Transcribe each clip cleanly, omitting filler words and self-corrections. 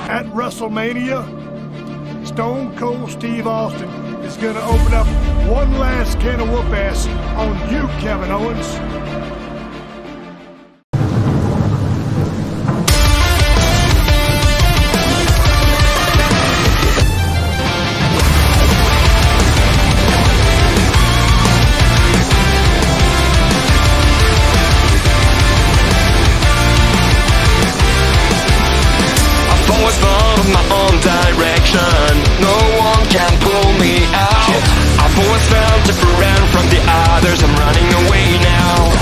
At WrestleMania, Stone Cold Steve Austin is going to open up one last can of whoop ass on you, Kevin Owens. My own direction, no one can pull me out. I've always felt different from the others, I'm running away now.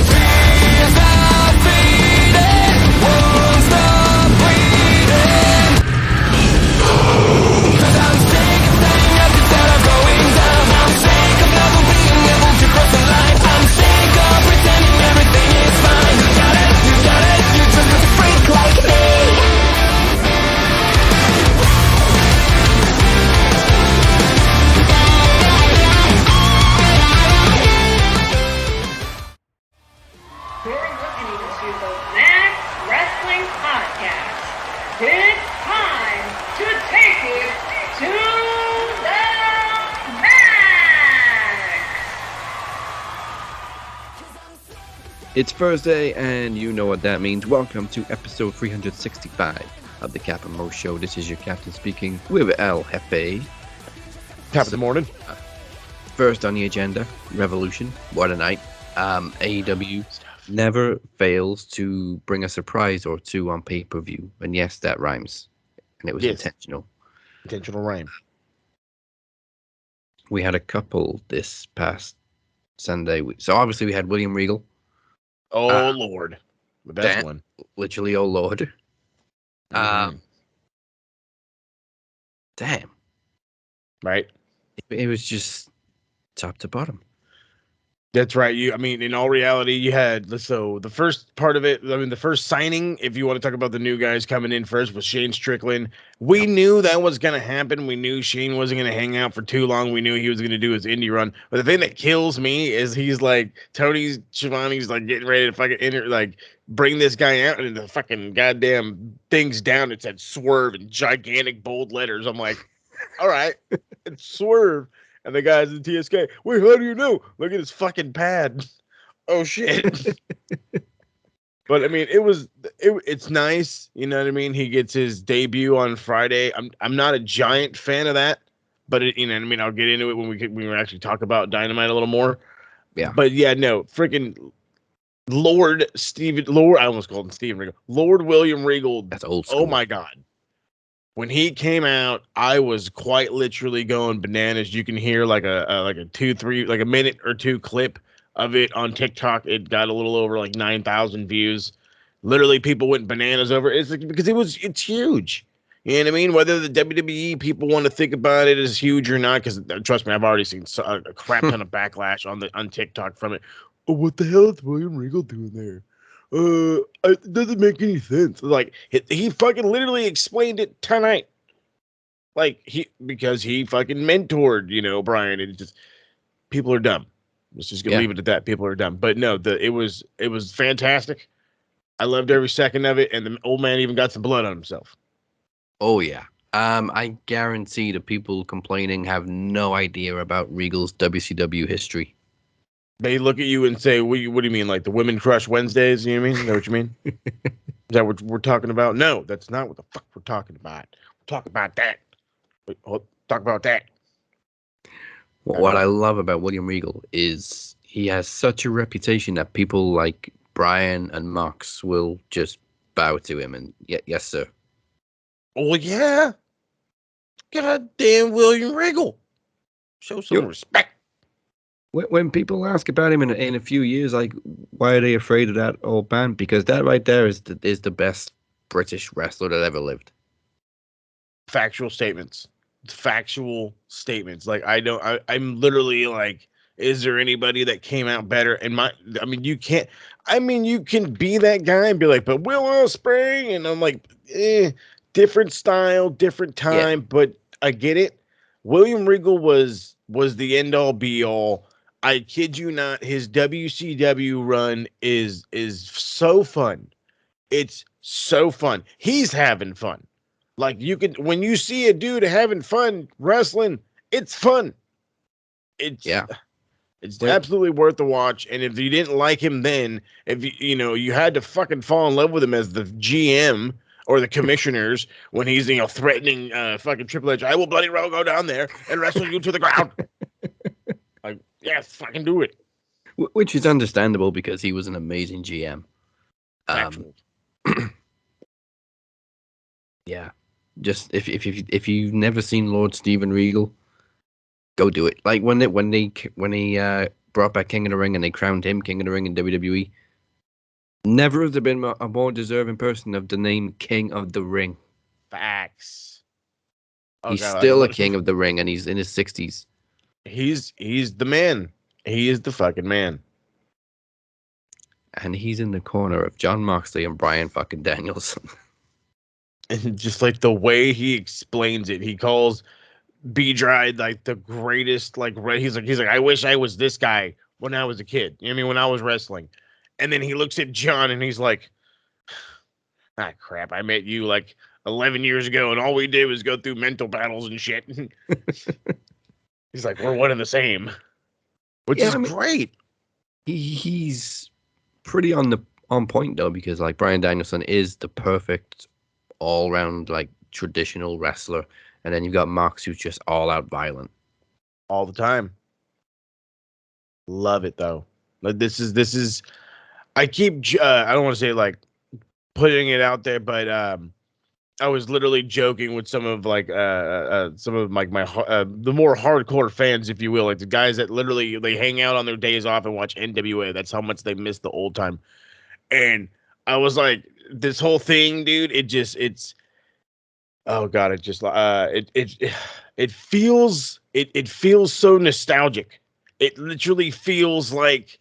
Fears are fading, won't stop bleeding. 'Cause I'm sick of standing up instead of going down. I'm sick of never being able to cross the line. I'm sick of pretending everything is fine. You got it, you're just a freak like me. It's time to take it to the max! It's Thursday, and you know what that means. Welcome to episode 365 of the Cap and Mo Show. This is your captain speaking with El Jefe. Top of the morning. First on the agenda, Revolution. What a night. AEW never fails to bring a surprise or two on pay-per-view. And yes, that rhymes. And it was intentional. Intentional rhyme. We had a couple this past Sunday. So obviously we had William Regal. Oh, Lord. The best one. Literally, oh, Lord. Damn. Right? It was just top to bottom. That's right. In all reality, you had, so the first part of it, the first signing, if you want to talk about the new guys coming in first, was Shane Strickland. We knew that was going to happen. We knew Shane wasn't going to hang out for too long. We knew he was going to do his indie run. But the thing that kills me is he's like, Tony Schiavone's like getting ready to fucking bring this guy out, and the fucking goddamn thing's down. It said Swerve in gigantic bold letters. I'm like, all right, it's Swerve. And the guys in TSK, wait, how do you know? Look at his fucking pad. Oh, shit. But, it's nice. You know what I mean? He gets his debut on Friday. I'm not a giant fan of that. But, I'll get into it when we actually talk about Dynamite a little more. Yeah. But, yeah, no, freaking Lord, I almost called him Steven Regal. Lord William Regal. That's old school. Oh, my God. When he came out, I was quite literally going bananas. You can hear like a minute or two clip of it on TikTok. It got a little over like 9,000 views. Literally, people went bananas over it. It's like, because it's huge. You know what I mean? Whether the WWE people want to think about it as huge or not, because trust me, I've already seen a crap ton of backlash on TikTok from it. Oh, what the hell is William Regal doing there? It doesn't make any sense. Like he fucking literally explained it tonight. Because he fucking mentored, Brian, and just people are dumb. Let's just leave it at that. People are dumb. But no, it was fantastic. I loved every second of it, and the old man even got some blood on himself. Oh yeah. I guarantee the people complaining have no idea about Regal's WCW history. They look at you and say, what do you mean? Like the Women Crush Wednesdays? You know what I mean? Is that what you mean? Is that what we're talking about? No, that's not what the fuck we're talking about. We're talking about that. Talk about that. What I love about William Regal is he has such a reputation that people like Brian and Mox will just bow to him and yes, sir. Oh, yeah. Goddamn William Regal. Show some respect. When people ask about him in a few years, like, why are they afraid of that old man? Because that right there is the best British wrestler that ever lived. Factual statements. Like, I'm literally like, is there anybody that came out better? And you can be that guy and be like, but Will Ospreay, and I'm like, different style, different time, but I get it. William Regal was the end all be all. I kid you not, his WCW run is so fun. It's so fun. He's having fun. Like you could when you see a dude having fun wrestling, it's fun. It's Yeah. it's Wait. absolutely worth the watch. And if you didn't like him then, if you had to fucking fall in love with him as the GM or the commissioners when he's threatening fucking Triple H, I will bloody well go down there and wrestle you to the ground. Like, yeah, fucking do it. Which is understandable because he was an amazing GM. Factual. Yeah, just if you've never seen Lord Steven Regal, go do it. Like when he brought back King of the Ring and they crowned him King of the Ring in WWE. Never has there been a more deserving person of the name King of the Ring. Facts. He's still a King of the Ring, and he's in his 60s. He's the man. He is the fucking man. And he's in the corner of John Moxley and Bryan fucking Danielson. And just like the way he explains it, he calls B-Dry like the greatest. Like he's like, I wish I was this guy when I was a kid. You know what I mean, when I was wrestling. And then he looks at John and he's like, ah, crap. I met you like 11 years ago, and all we did was go through mental battles and shit. He's like, we're one and the same, which is great. He's pretty on point though, because like Bryan Danielson is the perfect all round like traditional wrestler, and then you've got Mox who's just all out violent all the time. Love it though. Like this is. I keep. I don't want to say like putting it out there, but I was literally joking with some of like some of like my the more hardcore fans, if you will, like the guys that literally they hang out on their days off and watch NWA. That's how much they miss the old time. And I was like, this whole thing, dude. It's oh god, it feels so nostalgic. It literally feels like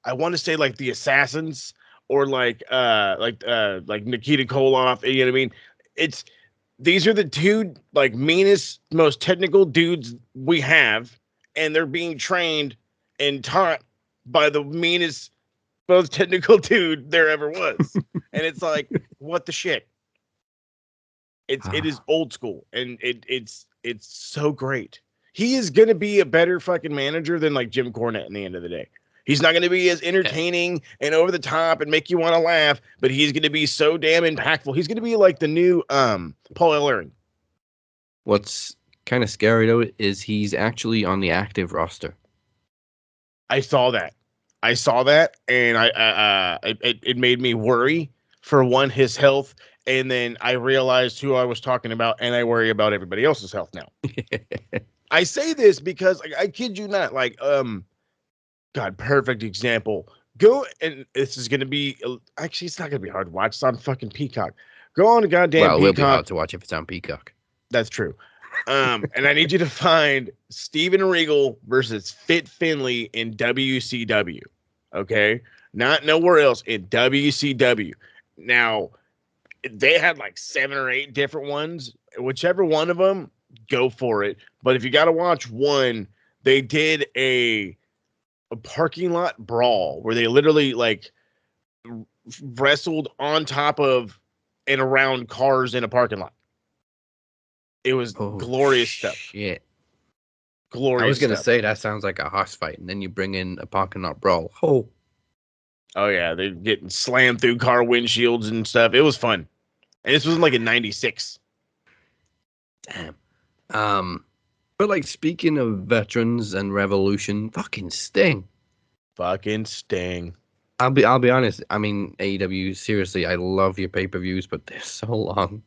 I want to say like the Assassins or like Nikita Koloff, you know what I mean? These are the two like meanest, most technical dudes we have, and they're being trained and taught by the meanest, most technical dude there ever was. And it's like, what the shit? It is old school, and it's so great. He is gonna be a better fucking manager than like Jim Cornette in the end of the day. He's not going to be as entertaining and over the top and make you want to laugh, but he's going to be so damn impactful. He's going to be like the new Paul Ellering. What's kind of scary though is he's actually on the active roster. I saw that, and it made me worry for one, his health, and then I realized who I was talking about, and I worry about everybody else's health now. I say this because I kid you not, like God, perfect example. Go, and this is going to be, actually, it's not going to be hard to watch. It's on fucking Peacock. Go on to goddamn Peacock. Well, it will be hard to watch if it's on Peacock. That's true. And I need you to find Steven Regal versus Fit Finlay in WCW. Okay? Not nowhere else, in WCW. Now, they had like 7 or 8 different ones. Whichever one of them, go for it. But if you got to watch one, they did a parking lot brawl where they literally like wrestled on top of and around cars in a parking lot. It was glorious stuff. Shit. Glorious. I was gonna say that sounds like a house fight, and then you bring in a parking lot brawl. Oh yeah, they're getting slammed through car windshields and stuff. It was fun, and this was like in '96. Damn. But like speaking of veterans and Revolution, fucking Sting. I'll be honest. I mean, AEW, seriously, I love your pay-per-views, but they're so long.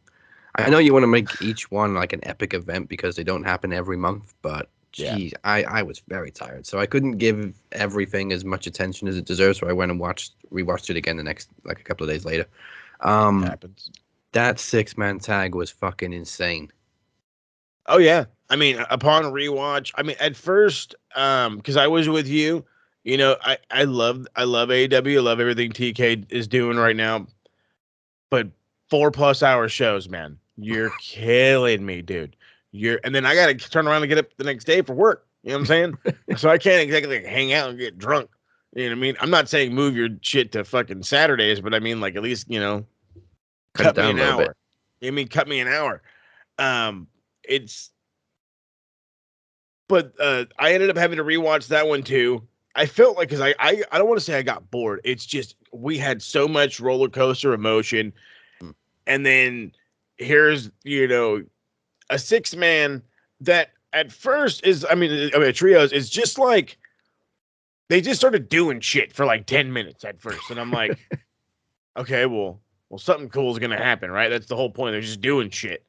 I know you want to make each one like an epic event because they don't happen every month, but geez, I was very tired, so I couldn't give everything as much attention as it deserves. So I went and rewatched it again the next like a couple of days later. Happens. That 6-man tag was fucking insane. Oh yeah. I mean, upon rewatch, I mean, at first, because I was with you, you know, I love AEW. I love everything TK is doing right now. But 4+ hour shows, man, you're killing me, dude. And then I got to turn around and get up the next day for work. You know what I'm saying? So I can't exactly hang out and get drunk. You know what I mean? I'm not saying move your shit to fucking Saturdays, but I mean, like, at least, you know, cut me down an a little hour. bit. You mean cut me an hour? It's. But I ended up having to rewatch that one too. I felt like, because I don't want to say I got bored. It's just we had so much roller coaster emotion, Mm. and then here's a 6-man that at first is a trios is just like they just started doing shit for like 10 minutes at first, and I'm like, okay, well something cool is gonna happen, right? That's the whole point. They're just doing shit.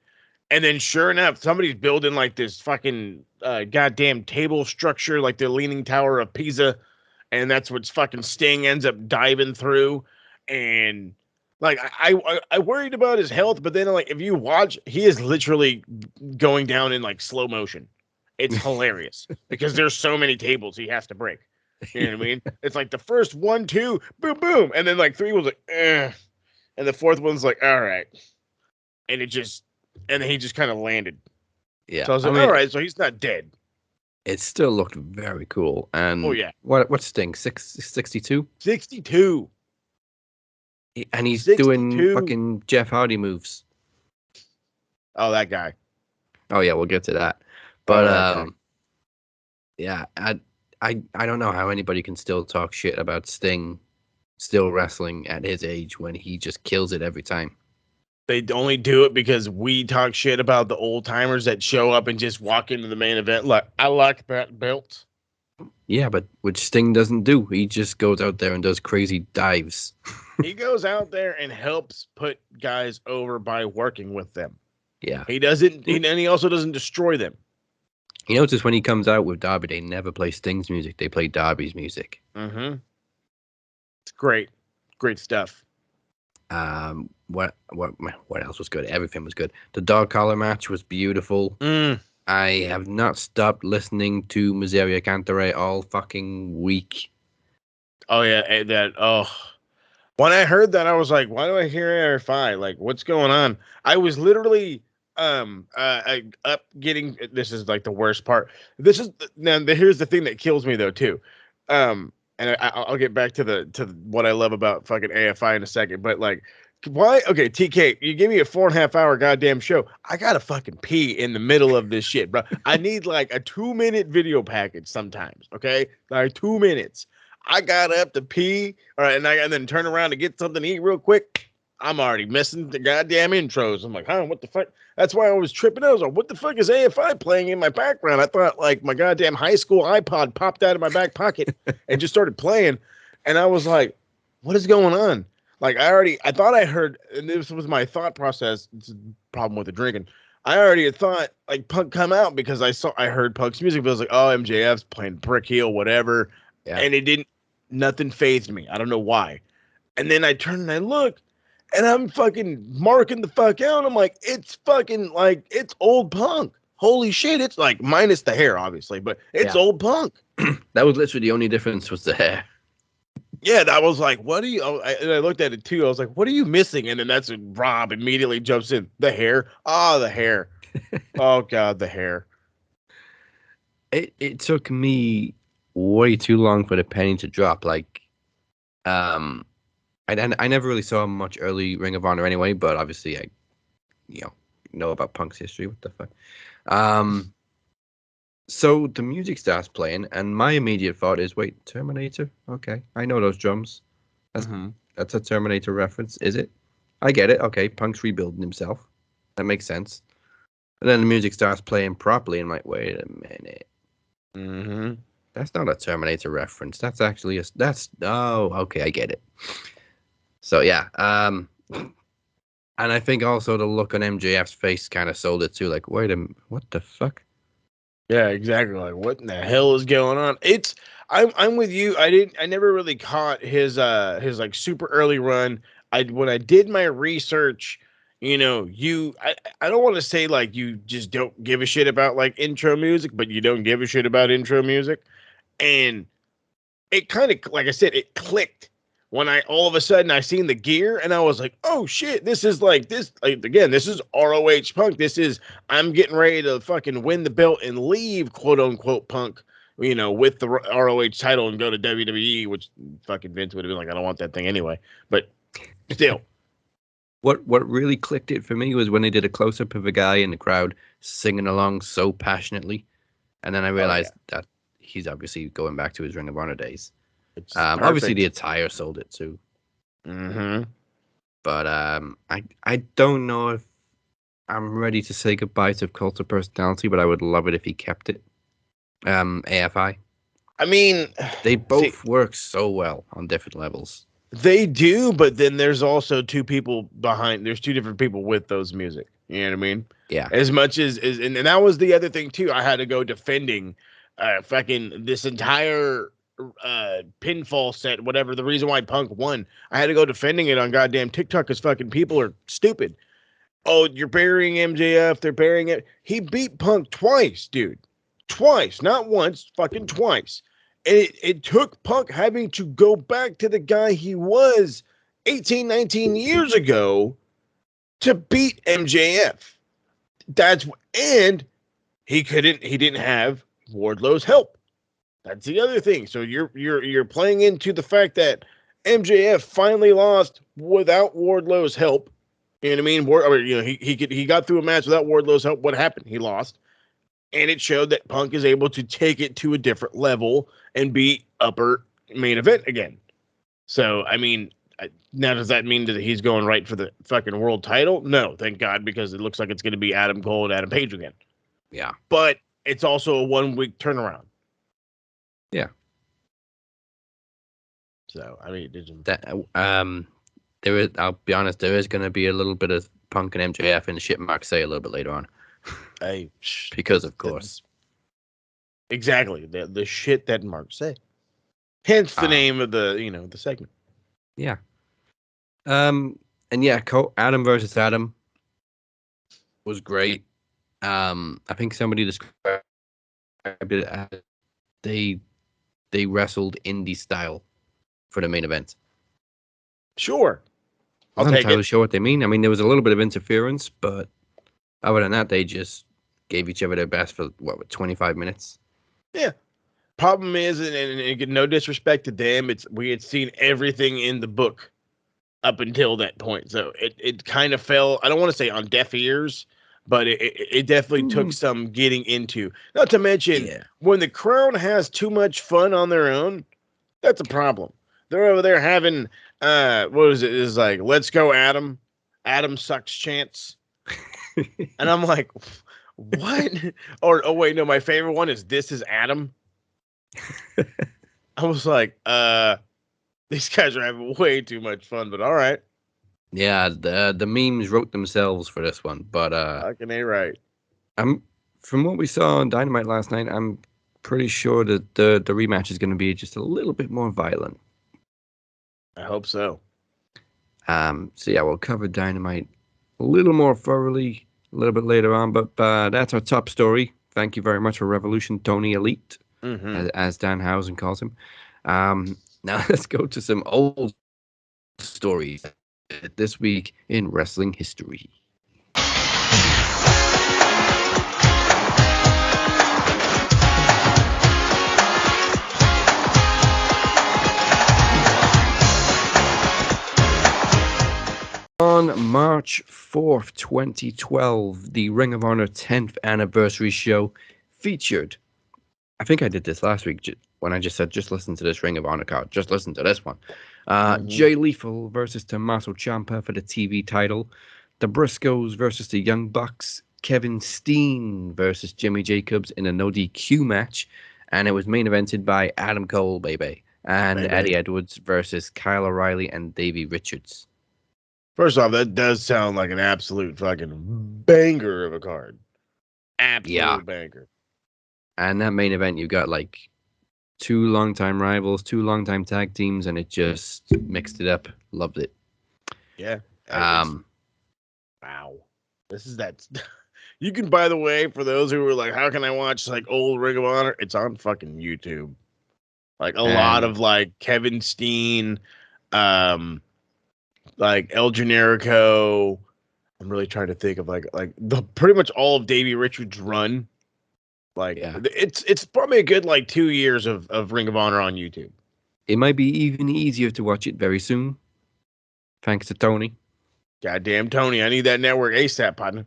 And then sure enough, somebody's building like this fucking goddamn table structure, like the Leaning Tower of Pisa. And that's what fucking Sting ends up diving through. And like, I worried about his health, but then like, if you watch, he is literally going down in like slow motion. It's hilarious because there's so many tables he has to break. You know what I mean? It's like the first 1, 2, boom, boom. And then like 3 was like, eh. And the fourth one's like, all right. And then he just kind of landed. Yeah, So I was like, all right, so he's not dead. it still looked very cool. And Oh, yeah. what's Sting? 62? 62. And he's 62. doing fucking Jeff Hardy moves. Oh, that guy. Oh yeah, we'll get to that. But Okay. yeah, I don't know how anybody can still talk shit about Sting still wrestling at his age when he just kills it every time. They only do it because we talk shit about the old timers that show up and just walk into the main event. Like, I like that belt. Yeah, but which Sting doesn't do. He just goes out there and does crazy dives. He goes out there and helps put guys over by working with them. Yeah. He doesn't, and he also doesn't destroy them. You notice when he comes out with Darby, they never play Sting's music. They play Darby's music. Mm-hmm. It's great. Great stuff. What else was good? Everything was good. The dog collar match was beautiful. I have not stopped listening to Miseria Cantare all fucking week. Oh yeah, when I heard that, I was like, why do I hear AR5? Like, what's going on? I was literally up getting, this is like the worst part. Here's the thing that kills me though too. And I'll get back to what I love about fucking AFI in a second, but like, why? Okay, TK, you give me a 4.5 hour goddamn show. I gotta fucking pee in the middle of this shit, bro. I need like a 2-minute video package sometimes. Okay, like 2 minutes. I got up to pee, all right, and then turn around to get something to eat real quick. I'm already missing the goddamn intros. I'm like, huh, what the fuck? That's why I was tripping out. I was like, what the fuck is AFI playing in my background? I thought like my goddamn high school iPod popped out of my back pocket and just started playing. And I was like, what is going on? Like I thought I heard, and this was my thought process. It's a problem with the drinking. I already had thought like Punk come out because I heard Punk's music, but I was like, oh, MJF's playing Brick Heel, whatever. Yeah. And it didn't, nothing fazed me. I don't know why. And then I turn and I look, and I'm fucking marking the fuck out. I'm like, it's fucking like, it's old Punk. Holy shit. It's like minus the hair, obviously, but it's old Punk. That was literally the only difference was the hair. Yeah, that was like, what are you? And I looked at it too. I was like, what are you missing? And then that's when Rob immediately jumps in. The hair. Oh, the hair. Oh, God, the hair. It took me way too long for the penny to drop. Like, I never really saw much early Ring of Honor anyway, but obviously I, know about Punk's history. What the fuck? So the music starts playing, and my immediate thought is, wait, Terminator? Okay, I know those drums. That's a Terminator reference, is it? I get it. Okay, Punk's rebuilding himself. That makes sense. And then the music starts playing properly, and I'm like, wait a minute. That's not a Terminator reference. That's actually okay, I get it. So yeah, and I think also the look on MJF's face kind of sold it too. Like, wait a minute, what the fuck? Yeah, exactly. Like, what in the hell is going on? I'm with you. I never really caught his like super early run. When I did my research, I don't want to say like you just don't give a shit about like intro music, but you don't give a shit about intro music. And it kind of, like I said, it clicked when all of a sudden I seen the gear and I was like, oh shit, this is like this, like, again, this is ROH Punk. I'm getting ready to fucking win the belt and leave, quote unquote, Punk, with the ROH title and go to WWE, which fucking Vince would have been like, I don't want that thing anyway. But still, What really clicked it for me was when they did a close up of a guy in the crowd singing along so passionately, and then I realized that he's obviously going back to his Ring of Honor days. It's Obviously the perfect. attire sold it too, Mm-hmm. but I don't know if I'm ready to say goodbye to Cult of Personality, but I would love it if he kept it. AFI. I mean, They see, both work so well on different levels. they do, but then there's also two people behind. There's two different people with those music. You know what I mean? Yeah. As much as and that was the other thing too. I had to go defending, fucking this entire pinfall set. Whatever the reason why Punk won, I had to go defending it on goddamn TikTok because fucking people are stupid. Oh, you're burying MJF. They're burying it. He beat Punk twice, dude. Twice, not once, fucking twice. And it took Punk having to go back to the guy he was 18, 19 years ago to beat MJF. And he didn't have Wardlow's help. That's the other thing. So you're playing into the fact that MJF finally lost without Wardlow's help. You know what I mean? He got through a match without Wardlow's help. What happened? He lost. And it showed that Punk is able to take it to a different level and be upper main event again. So, I mean, now does that mean that he's going right for the fucking world title? No, thank God, because it looks like it's going to be Adam Cole and Adam Page again. Yeah. But it's also a 1 week turnaround. Yeah. So, I mean, there is. I'll be honest. There is going to be a little bit of Punk and MJF in the shit Mark say a little bit later on, because of course. Exactly the shit that Mark say. Hence the name of the segment. Yeah. And yeah, Adam versus Adam was great. I think somebody described it as they wrestled indie style for the main event. Sure. I'm not entirely sure what they mean. I mean, there was a little bit of interference, but other than that, they just gave each other their best for 25 minutes. Yeah. Problem is, and no disrespect to them, we had seen everything in the book up until that point. So it kind of fell, I don't want to say on deaf ears, but it definitely took some getting into. Not to mention, when the crowd has too much fun on their own, that's a problem. They're over there having, what is it? It's like, let's go, Adam. Adam sucks chance. And I'm like, what? Or, oh, wait, no, my favorite one is This Is Adam. I was like, these guys are having way too much fun, but all right. Yeah, the memes wrote themselves for this one, but fucking A right. From what we saw on Dynamite last night, I'm pretty sure that the rematch is going to be just a little bit more violent. I hope so. So yeah, we'll cover Dynamite a little more thoroughly a little bit later on, but that's our top story. Thank you very much for Revolution, Tony Elite, as Dan Housen calls him. Now let's go to some old stories this week in wrestling history. On March 4th, 2012, the Ring of Honor 10th anniversary show featured, I think I did this last week when I just said, just listen to this Ring of Honor card. Just listen to this one. Jay Lethal versus Tommaso Ciampa for the TV title. The Briscoes versus the Young Bucks. Kevin Steen versus Jimmy Jacobs in a no DQ match. And it was main evented by Adam Cole, baby. And Eddie Edwards versus Kyle O'Reilly and Davey Richards. First off, that does sound like an absolute fucking banger of a card. Absolute banger. And that main event, you got like two longtime rivals, two longtime tag teams, and it just mixed it up. Loved it. Yeah. Wow. This is that. You can, by the way, for those who were like, how can I watch like old Ring of Honor? It's on fucking YouTube. Like a lot of like Kevin Steen, like El Generico. I'm really trying to think of like the pretty much all of Davey Richards' run. Like it's probably a good like 2 years of Ring of Honor on YouTube. It might be even easier to watch it very soon, thanks to Tony. Goddamn Tony, I need that network ASAP, partner.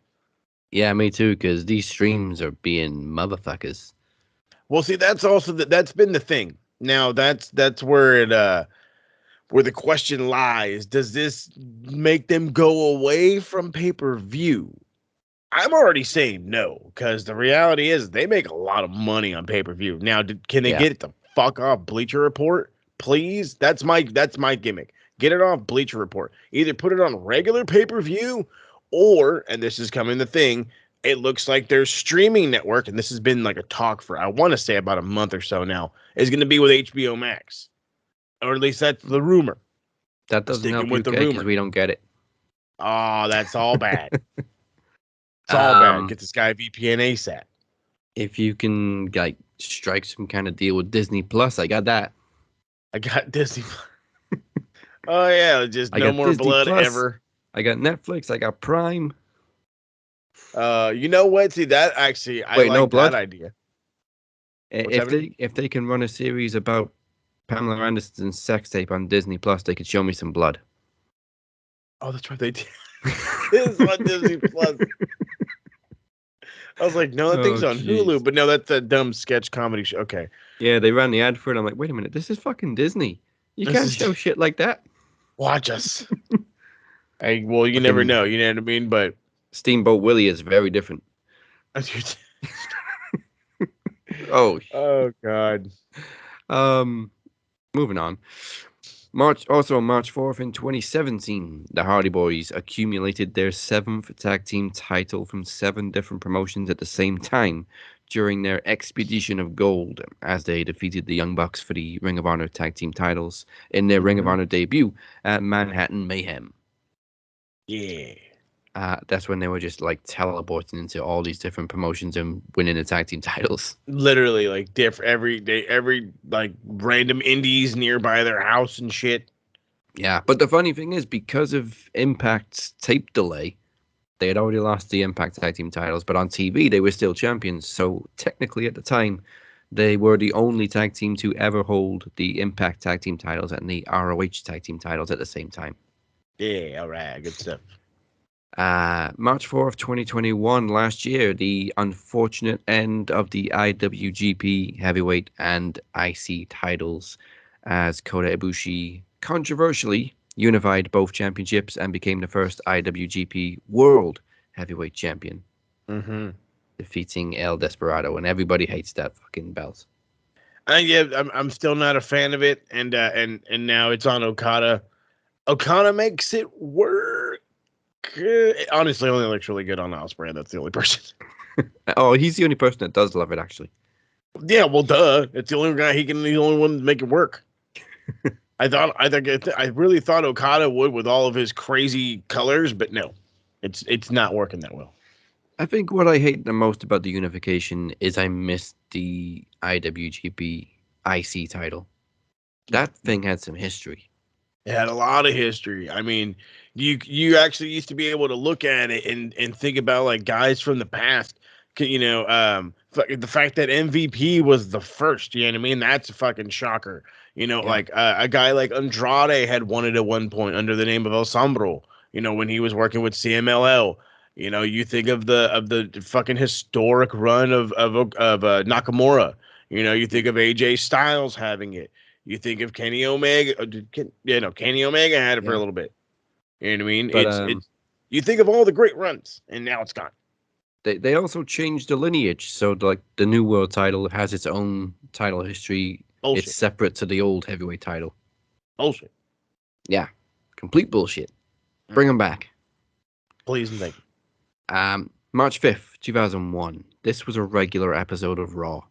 Yeah, me too, because these streams are being motherfuckers. Well, see, that's also that's been the thing. Now that's where it where the question lies. Does this make them go away from pay-per-view? I'm already saying no, because the reality is they make a lot of money on pay-per-view. Now, can they Yeah. get it the fuck off Bleacher Report? Please? That's my gimmick. Get it off Bleacher Report. Either put it on regular pay-per-view or, and this is coming the thing, it looks like their streaming network, and this has been like a talk for I want to say about a month or so now, is going to be with HBO Max. Or at least that's the rumor. That doesn't Sticking help with the UK because rumor. we don't get it. Oh, that's all bad. It's all bad. Get this guy VPN ASAP. If you can like strike some kind of deal with Disney Plus, I got that. I got Disney. Oh yeah, just I no got more Disney blood Plus. ever. I got Netflix. I got Prime. You know what? See that actually, I Wait, like no blood? that idea. What's If happening? they can run a series about Pamela Anderson's sex tape on Disney Plus, they could show me some blood. Oh, that's right. They did. It's on Disney Plus. I was like, no, that thing's on Hulu, jeez. but no, that's a dumb sketch comedy show. Okay, Yeah, they ran the ad for it. I'm like, wait a minute, this is fucking Disney. You This can't is- show shit like that. watch us. Hey, well, you never Fucking know. You know what I mean? But Steamboat Willie is very different. Oh, oh god. moving on. March 4th in 2017, the Hardy Boys accumulated their 7th tag team title from 7 different promotions at the same time during their Expedition of Gold, as they defeated the Young Bucks for the Ring of Honor tag team titles in their Ring of Honor debut at Manhattan Mayhem. Yeah. That's when they were just like teleporting into all these different promotions and winning the tag team titles. Literally, like every day, every like random indies nearby their house and shit. Yeah, but the funny thing is, because of Impact's tape delay, they had already lost the Impact tag team titles, but on TV they were still champions. So technically, at the time, they were the only tag team to ever hold the Impact tag team titles and the ROH tag team titles at the same time. Yeah, all right, good stuff. March 4th, 2021, last year, the unfortunate end of the IWGP Heavyweight and IC titles, as Kota Ibushi controversially unified both championships and became the first IWGP World Heavyweight Champion, defeating El Desperado, and everybody hates that fucking belt. Yeah, I'm still not a fan of it, and now it's on Okada. Okada makes it work. Honestly, only looks really good on Ospreay. That's the only person. Oh, he's the only person that does love it, actually. Yeah, well, duh. It's the only guy he's the only one to make it work. I really thought Okada would with all of his crazy colors, but no, it's not working that well. I think what I hate the most about the unification is I missed the IWGP IC title. That thing had some history. It had a lot of history. I mean, you actually used to be able to look at it and think about like guys from the past. You know, the fact that MVP was the first. You know what I mean? That's a fucking shocker. You know, Yeah. like a guy like Andrade had won it at one point under the name of El Sombro. You know, when he was working with CMLL. You know, you think of the fucking historic run of Nakamura. You know, you think of AJ Styles having it. You think of Kenny Omega. Kenny Omega had it for a Yeah. little bit. You know what I mean? But, It's you think of all the great runs, and now it's gone. They also changed the lineage, so like the new world title has its own title history. Bullshit. It's separate to the old heavyweight title. Bullshit. Yeah, complete bullshit. Bring them back. Please and thank you. March 5th, 2001. This was a regular episode of Raw,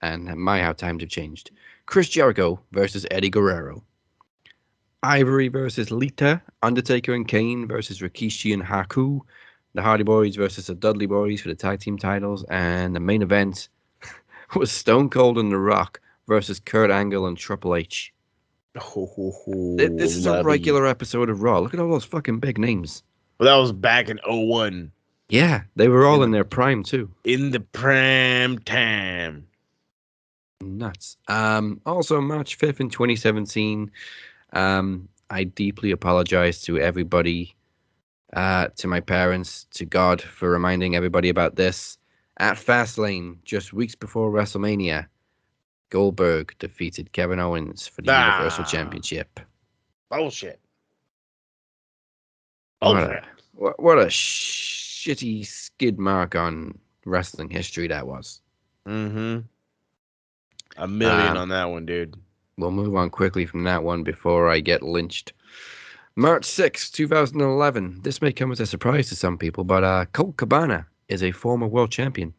and my how times have changed. Chris Jericho versus Eddie Guerrero. Ivory versus Lita. Undertaker and Kane versus Rikishi and Haku. The Hardy Boys versus the Dudley Boys for the tag team titles. And the main event was Stone Cold and The Rock versus Kurt Angle and Triple H. This is a regular episode of Raw. Look at all those fucking big names. Well, that was back in 01. Yeah, they were all in their prime too. In the prime time. Nuts. Also, March 5th in 2017, I deeply apologize to everybody to my parents, to God for reminding everybody about this. At Fastlane, just weeks before WrestleMania, Goldberg defeated Kevin Owens for the Universal Championship. Bullshit. What a shitty skid mark on wrestling history that was. Mm-hmm. $1 million on that one, dude. We'll move on quickly from that one before I get lynched. March 6, 2011. This may come as a surprise to some people, but Colt Cabana is a former world champion.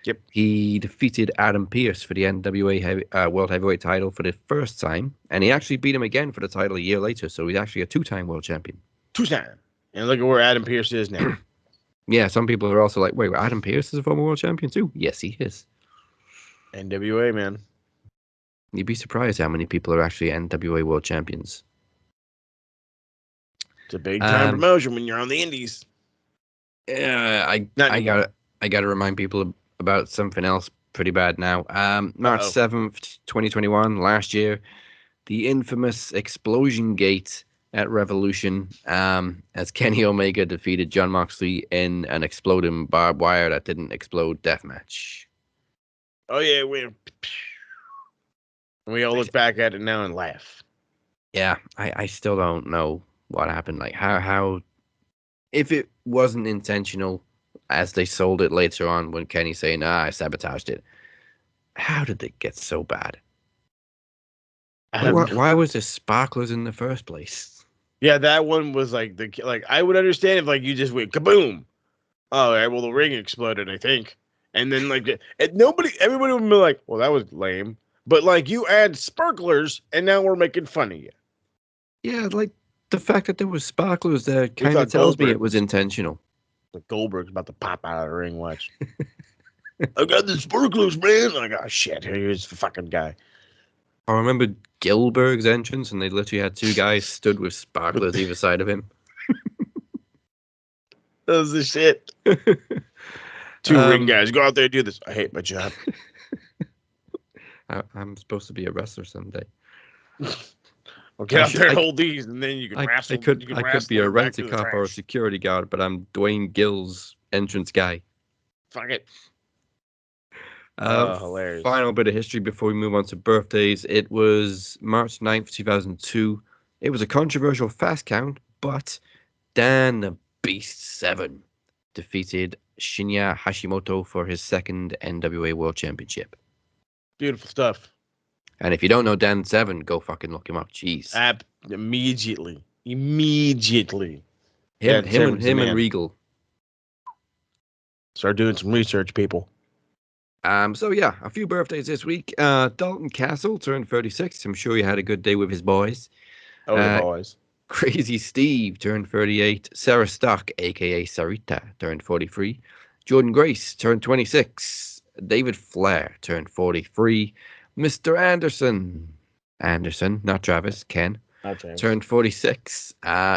Yep. He defeated Adam Pearce for the NWA World Heavyweight title for the first time, and he actually beat him again for the title a year later, so he's actually a two-time world champion. Two-time. And look at where Adam Pearce is now. Yeah, some people are also like, wait, Adam Pearce is a former world champion too? Yes, he is. NWA, man. You'd be surprised how many people are actually NWA world champions. It's a big-time promotion when you're on the indies. Yeah, I gotta remind people about something else pretty bad now. March 7th, 2021, last year, the infamous Explosion Gate at Revolution, as Kenny Omega defeated Jon Moxley in an exploding barbed wire that didn't explode deathmatch. Oh, yeah, we all look back at it now and laugh. Yeah, I still don't know what happened. Like, how if it wasn't intentional, as they sold it later on when Kenny's saying, I sabotaged it, how did it get so bad? Why was there sparklers in the first place? Yeah, that one was like I would understand if like you just went kaboom. Oh, right, well the ring exploded, I think, and then everybody would be like, well, that was lame. But like you add sparklers, and now we're making fun of you. Yeah, like the fact that there was sparklers there kind of tells me it was intentional. Like Goldberg's about to pop out of the ring. Watch. I got the sparklers, man. Like, oh shit, here's the fucking guy. I remember Gilberg's entrance, and they literally had two guys stood with sparklers either side of him. That was the shit. Two ring guys, go out there and do this. I hate my job. I'm supposed to be a wrestler someday. Well, get out there and hold these, and then you can wrestle. I could be a rent-a-cop or a security guard, but I'm Dwayne Gill's entrance guy. Fuck it. Hilarious. Final bit of history before we move on to birthdays. It was March 9th, 2002. It was a controversial fast count, but Dan the Beast 7 defeated Shinya Hashimoto for his second NWA World Championship. Beautiful stuff. And if you don't know Dan 7, go fucking look him up. Jeez. Immediately. Him and Regal. Start doing some research, people. So yeah, a few birthdays this week. Dalton Castle turned 36. I'm sure you had a good day with his boys. Oh, the boys. Crazy Steve turned 38. Sarah Stock, aka Sarita, turned 43. Jordan Grace turned 26. David Flair turned 43. Mr. Anderson, not Travis, Ken, turned 46.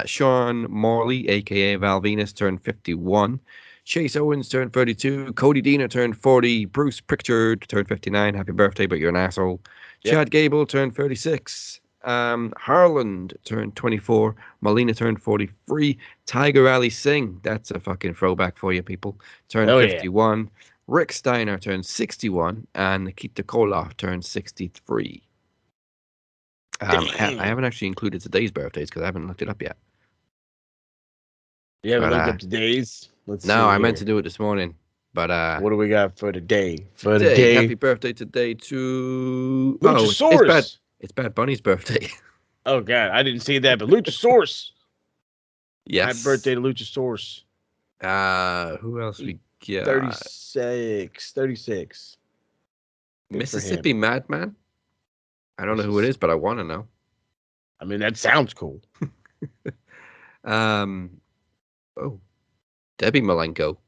Sean Morley, aka Val Venus, turned 51. Chase Owens turned 32. Cody Deaner turned 40. Bruce Pritchard turned 59. Happy birthday, but you're an asshole. Yep. Chad Gable turned 36. Harland turned 24. Molina turned 43. Tiger Ali Singh, that's a fucking throwback for you people, turned 51. Yeah. Rick Steiner turned 61. And Nikita Koloff turned 63. I haven't actually included today's birthdays because I haven't looked it up yet. You haven't looked up today's? I meant to do it this morning, but what do we got for today? Happy birthday today to Luchasaurus. It's Bad Bunny's birthday. Oh god, I didn't see that, but Luchasaurus. Yes. Happy birthday to Luchasaurus. Who else we got? 36. Mississippi Madman. I don't know who it is, but I want to know. I mean, that sounds cool. Debbie Malenko.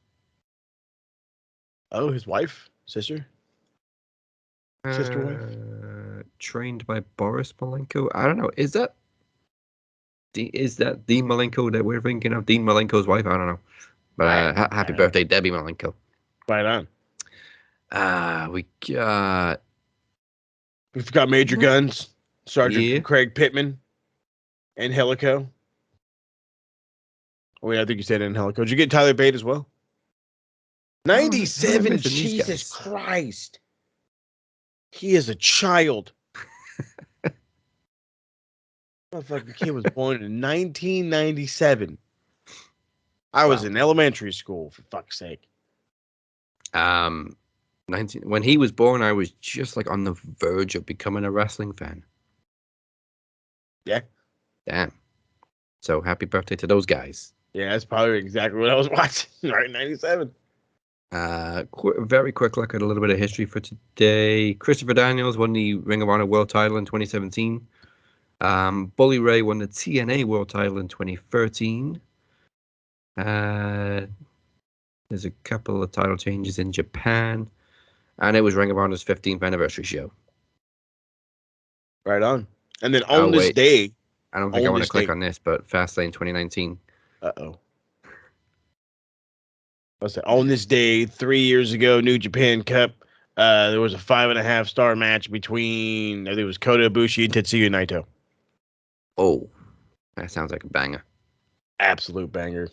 Oh, his wife? Sister? Sister wife? Trained by Boris Malenko. I don't know. Is that Dean Malenko that we're thinking of? Dean Malenko's wife? I don't know. But happy birthday, Debbie Malenko. Right on. We got Major Guns, Sergeant Craig Pittman, and Helico. Oh, yeah, I think you said in Helico. Did you get Tyler Bate as well? How am I 97, missing these Jesus guys? Christ. He is a child. Motherfucking kid was born in 1997. I was Wow. in elementary school, for fuck's sake. 19 when he was born, I was just like on the verge of becoming a wrestling fan. Yeah. Damn. So happy birthday to those guys. Yeah, that's probably exactly what I was watching, right in 97. Very quick look at a little bit of history for today. Christopher Daniels won the Ring of Honor World title in 2017. Bully Ray won the TNA World title in 2013. There's a couple of title changes in Japan. And it was Ring of Honor's 15th anniversary show. Right on. And then Oh, on this wait. day. I don't think I On want to this click day. on this, but Fastlane 2019. Uh-oh. I said, on this day, 3 years ago, New Japan Cup, there was a 5.5-star match between, I think it was Kota Ibushi and Tetsuya Naito. Oh, that sounds like a banger. Absolute banger.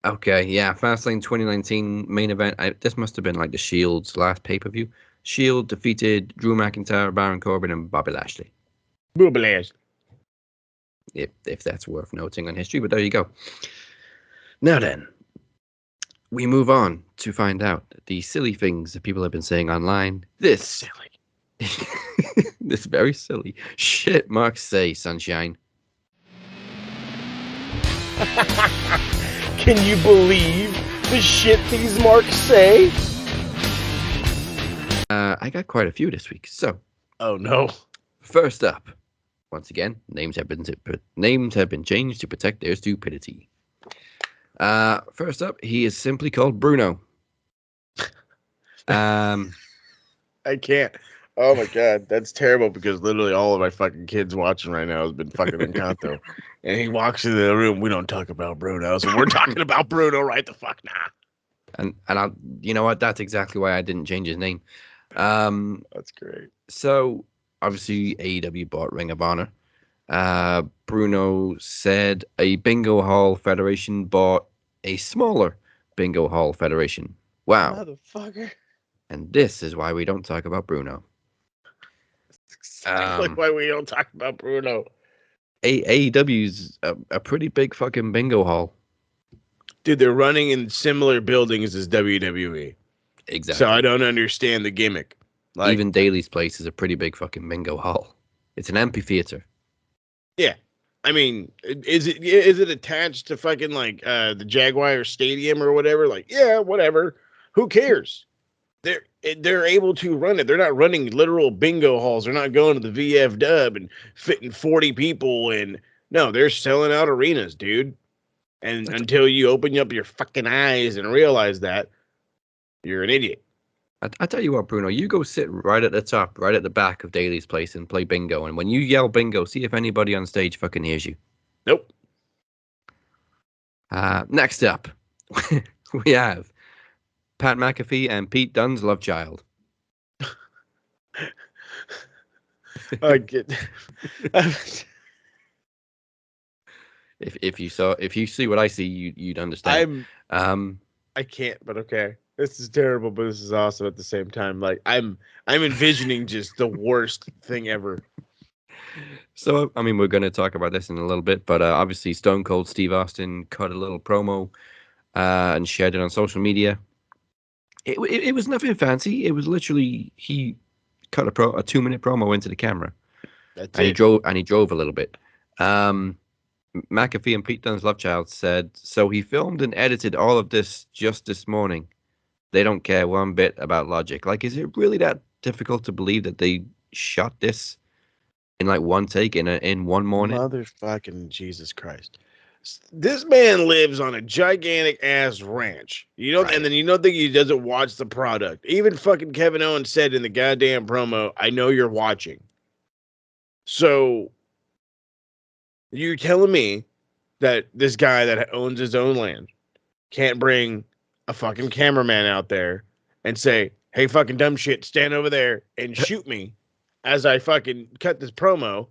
Okay, yeah, Fastlane 2019 main event. This must have been like the Shield's last pay-per-view. Shield defeated Drew McIntyre, Baron Corbin, and Bobby Lashley. Boobalaz. If that's worth noting on history, but there you go. Now then, we move on to find out the silly things that people have been saying online. This Silly. this very silly shit marks say, sunshine. Can you believe the shit these marks say? I got quite a few this week. So, Oh, no. first up, once again, names have been changed to protect their stupidity. First up, he is simply called Bruno. I can't. Oh, my God. That's terrible because literally all of my fucking kids watching right now has been fucking Encanto. And he walks into the room. We don't talk about Bruno. So we're talking about Bruno right the fuck now. and I, you know what? That's exactly why I didn't change his name. That's great. So obviously AEW bought Ring of Honor. Bruno said a bingo hall federation bought a smaller bingo hall federation. Wow. Motherfucker. And this is why we don't talk about Bruno. Exactly why we don't talk about Bruno. AEW's a pretty big fucking bingo hall. Dude, they're running in similar buildings as WWE. Exactly. So I don't understand the gimmick. Like, even Daly's place is a pretty big fucking bingo hall. It's an amphitheater. yeah. I mean, is it attached to fucking like the Jaguar Stadium or whatever? Like, yeah, whatever. Who cares? They're able to run it. They're not running literal bingo halls. They're not going to the VF Dub and fitting 40 people. And no, they're selling out arenas, dude. And until you open up your fucking eyes and realize that, you're an idiot. I tell you what, Bruno, you go sit right at the top, right at the back of Daly's place and play bingo. And when you yell bingo, see if anybody on stage fucking hears you. Nope. Next up, we have Pat McAfee and Pete Dunne's love child. I get. If you see what I see, you'd understand. I can't, but okay. This is terrible, but this is awesome at the same time. Like I'm envisioning just the worst thing ever. So I mean, we're going to talk about this in a little bit, but obviously, Stone Cold Steve Austin cut a little promo and shared it on social media. It was nothing fancy. It was literally he cut a 2-minute promo into the camera. That's and it. He drove a little bit. McAfee and Pete Dunne's love child said, so he filmed and edited all of this just this morning. They don't care one bit about logic. Like, is it really that difficult to believe that they shot this in like one take in one morning? Motherfucking Jesus Christ. This man lives on a gigantic ass ranch. You know, Right. And then you don't think he doesn't watch the product. Even fucking Kevin Owens said in the goddamn promo, I know you're watching. So you're telling me that this guy that owns his own land can't bring a fucking cameraman out there and say, hey, fucking dumb shit, stand over there and shoot me as I fucking cut this promo.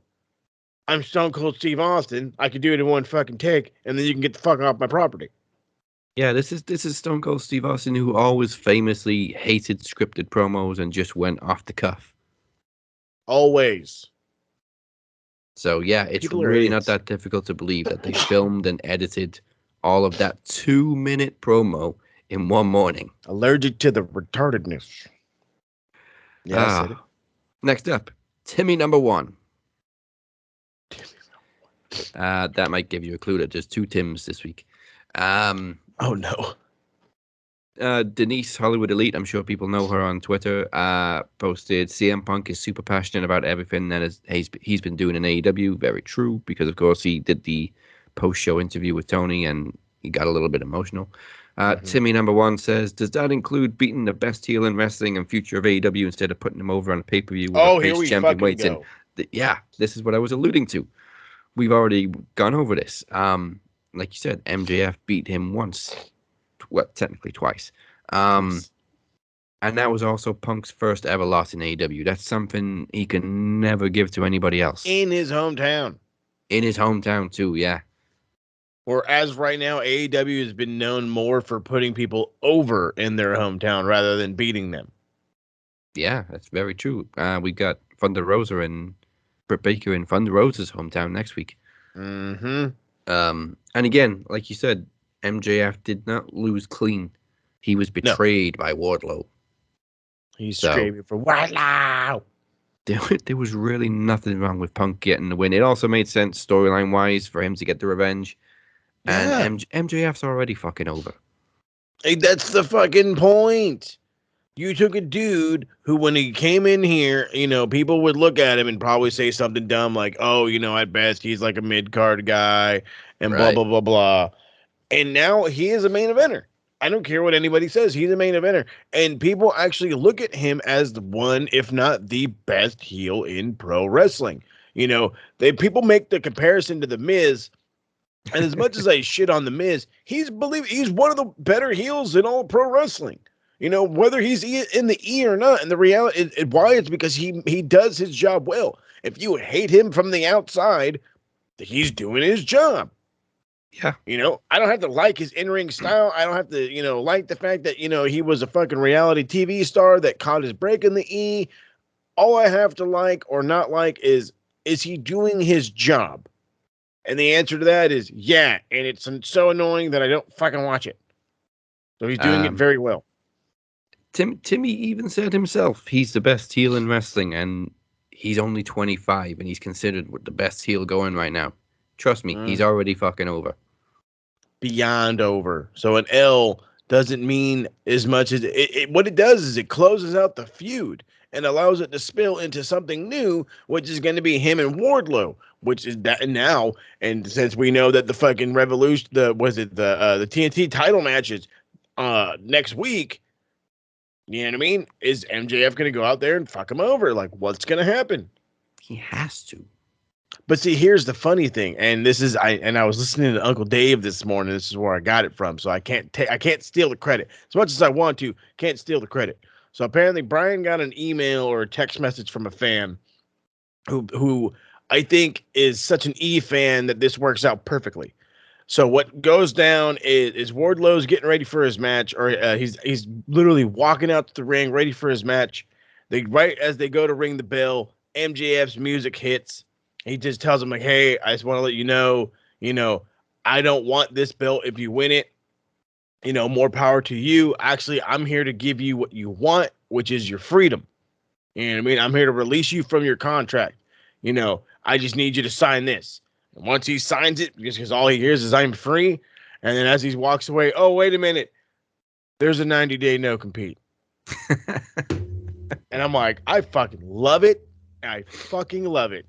I'm Stone Cold Steve Austin. I could do it in one fucking take, and then you can get the fuck off my property. Yeah, this is Stone Cold Steve Austin, who always famously hated scripted promos and just went off the cuff. Always. So yeah, it's People are really not idiots. that difficult to believe that they filmed and edited all of that 2-minute promo in one morning. Allergic to the retardedness. Yeah, I said it. Next up, Timmy number 1. That might give you a clue that there's 2 Tims this week. Oh no. Denise Hollywood Elite, I'm sure people know her on Twitter, posted CM Punk is super passionate about everything that he's been doing in AEW. Very true, because of course he did the post-show interview with Tony and he got a little bit emotional. Timmy number 1 says, does that include beating the best heel in wrestling and future of AEW instead of putting him over on a pay-per-view with a Here face we champion fucking waiting? go. Yeah, this is what I was alluding to. We've already gone over this. Like you said, MJF beat him once. Well, technically twice. And that was also Punk's first ever loss in AEW. That's something he can never give to anybody else. In his hometown. In his hometown, too, yeah. Or as right now, AEW has been known more for putting people over in their hometown rather than beating them. Yeah, that's very true. We got Thunder Rosa and Britt Baker in Thunder Rosa's hometown next week. Mm-hmm. And again, like you said, MJF did not lose clean. He was betrayed by Wardlow. He's screaming for Wardlow. There was really nothing wrong with Punk getting the win. It also made sense storyline-wise for him to get the revenge. Yeah. And MJF's already fucking over. Hey, that's the fucking point. You took a dude who, when he came in here, people would look at him and probably say something dumb like, oh, at best, he's like a mid-card guy and blah, Right. blah, blah, blah. And now he is a main eventer. I don't care what anybody says. He's a main eventer. And people actually look at him as the one, if not the best heel in pro wrestling. People make the comparison to The Miz. And as much as I shit on The Miz, he's one of the better heels in all pro wrestling. Whether he's in the E or not. And the reality, why it's because he does his job well. If you hate him from the outside, he's doing his job. Yeah. I don't have to like his in-ring style. I don't have to, like the fact that, he was a fucking reality TV star that caught his break in the E. All I have to like or not like is he doing his job? And the answer to that is yeah. And it's so annoying that I don't fucking watch it. So he's doing it very well. Timmy even said himself he's the best heel in wrestling, and he's only 25, and he's considered the best heel going right now. Trust me, he's already fucking over. Beyond over. So an L doesn't mean as much as what it does is it closes out the feud and allows it to spill into something new, which is going to be him and Wardlow, which is that now. And since we know that the fucking Revolution, the TNT title matches next week, you know what I mean? Is MJF going to go out there and fuck him over? Like, what's going to happen? He has to. But see, here's the funny thing, and I was listening to Uncle Dave this morning. This is where I got it from, so I can't steal the credit as much as I want to. Can't steal the credit. So apparently, Brian got an email or a text message from a fan who I think is such an E fan that this works out perfectly. So what goes down is Wardlow's getting ready for his match, or he's literally walking out to the ring, ready for his match. Right as they go to ring the bell, MJF's music hits. He just tells him like, "Hey, I just want to let you know, I don't want this belt if you win it. More power to you. Actually, I'm here to give you what you want, which is your freedom. You know what I mean? I'm here to release you from your contract. I just need you to sign this." And once he signs it, because all he hears is "I'm free," and then as he walks away, oh, wait a minute, there's a 90-day no compete. And I'm like, I fucking love it. I fucking love it.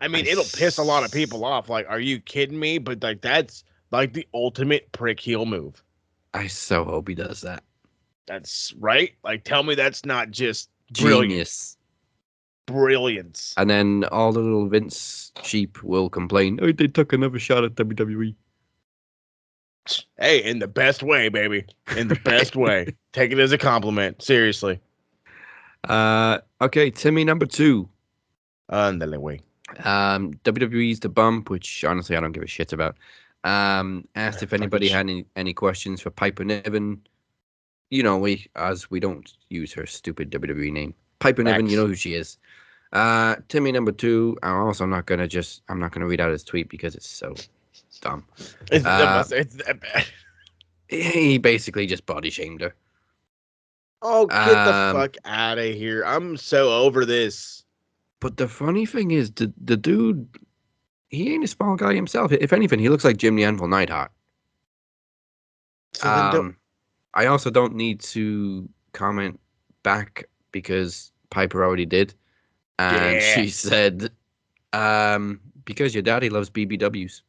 I mean, it'll piss a lot of people off. Like, are you kidding me? But like, that's like the ultimate prick heel move. I so hope he does that. That's right. Like, tell me that's not just Genius. Brilliance. And then all the little Vince sheep will complain, oh, they took another shot at WWE. Hey, in the best way, baby. In the best way. Take it as a compliment. Seriously. Okay, Timmy number 2. Andale, way. WWE's The Bump, which honestly I don't give a shit about. Asked if anybody had any questions for Piper Niven. You know, we don't use her stupid WWE name. Piper Niven, you know who she is. Timmy number 2. I'm not gonna read out his tweet because it's so dumb. It's that bad. He basically just body shamed her. Oh, get the fuck out of here. I'm so over this. But the funny thing is, the dude, he ain't a small guy himself. If anything, he looks like Jim the Anvil Neidhart. So I also don't need to comment back because Piper already did. And she said, because your daddy loves BBWs.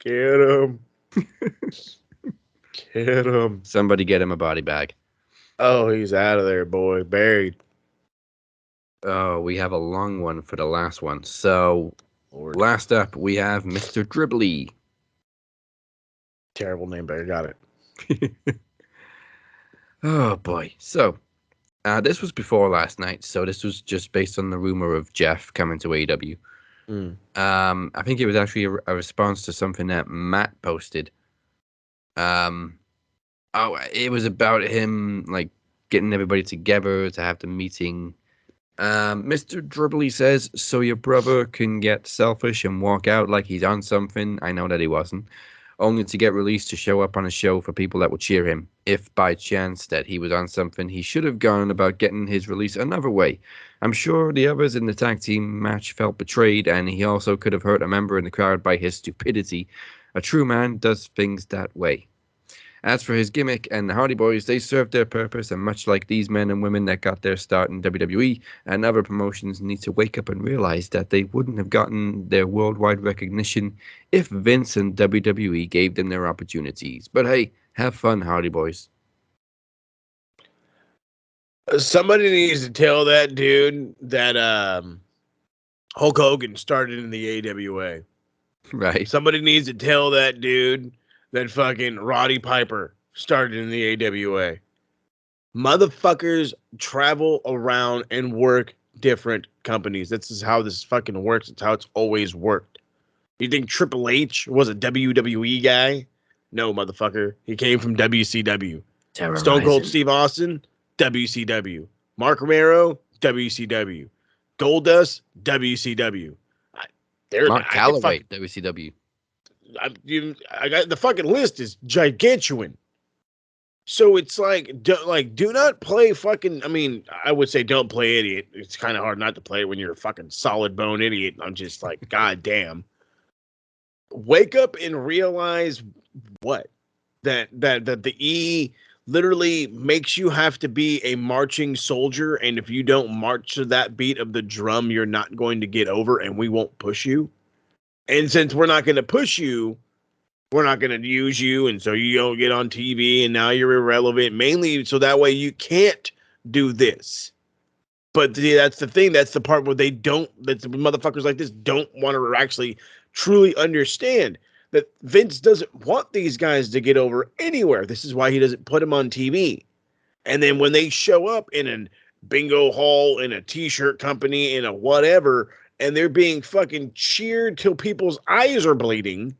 Get him. Get him. Somebody get him a body bag. Oh, he's out of there, boy. Buried. Oh, we have a long one for the last one. So, last up, we have Mr. Dribbly. Terrible name, but I got it. Oh, boy. So, this was before last night. So, this was just based on the rumor of Jeff coming to AEW. I think it was actually a response to something that Matt posted. It was about him, like, getting everybody together to have the meeting. Mr. Dribbly says, so your brother can get selfish and walk out like he's on something. I know that he wasn't. Only to get released to show up on a show for people that would cheer him. If by chance that he was on something, he should have gone about getting his release another way. I'm sure the others in the tag team match felt betrayed, and he also could have hurt a member in the crowd by his stupidity. A true man does things that way. As for his gimmick and the Hardy Boys, they served their purpose, and much like these men and women that got their start in WWE and other promotions need to wake up and realize that they wouldn't have gotten their worldwide recognition if Vince and WWE gave them their opportunities. But hey, have fun, Hardy Boys. Somebody needs to tell that dude that Hulk Hogan started in the AWA. Right. Somebody needs to tell that dude that fucking Roddy Piper started in the AWA. Motherfuckers travel around and work different companies. This is how this fucking works. It's how it's always worked. You think Triple H was a WWE guy? No, motherfucker. He came from WCW. Stone Cold Steve Austin, WCW. Mark Romero, WCW. Goldust, WCW. Mark Calloway, WCW. I got the fucking list is gigantuan. So it's like, do not play fucking. I mean, I would say don't play idiot. It's kind of hard not to play it when you're a fucking solid bone idiot. I'm just like, god damn. Wake up and realize what that the E literally makes you have to be a marching soldier, and if you don't march to that beat of the drum, you're not going to get over, and we won't push you. And since we're not going to push you, we're not going to use you. And so you don't get on TV and now you're irrelevant, mainly so that way you can't do this. But that's the thing. That's the part where they don't, that motherfuckers like this don't want to actually truly understand that Vince doesn't want these guys to get over anywhere. This is why he doesn't put them on TV. And then when they show up in a bingo hall, in a t-shirt company, in a whatever, and they're being fucking cheered till people's eyes are bleeding,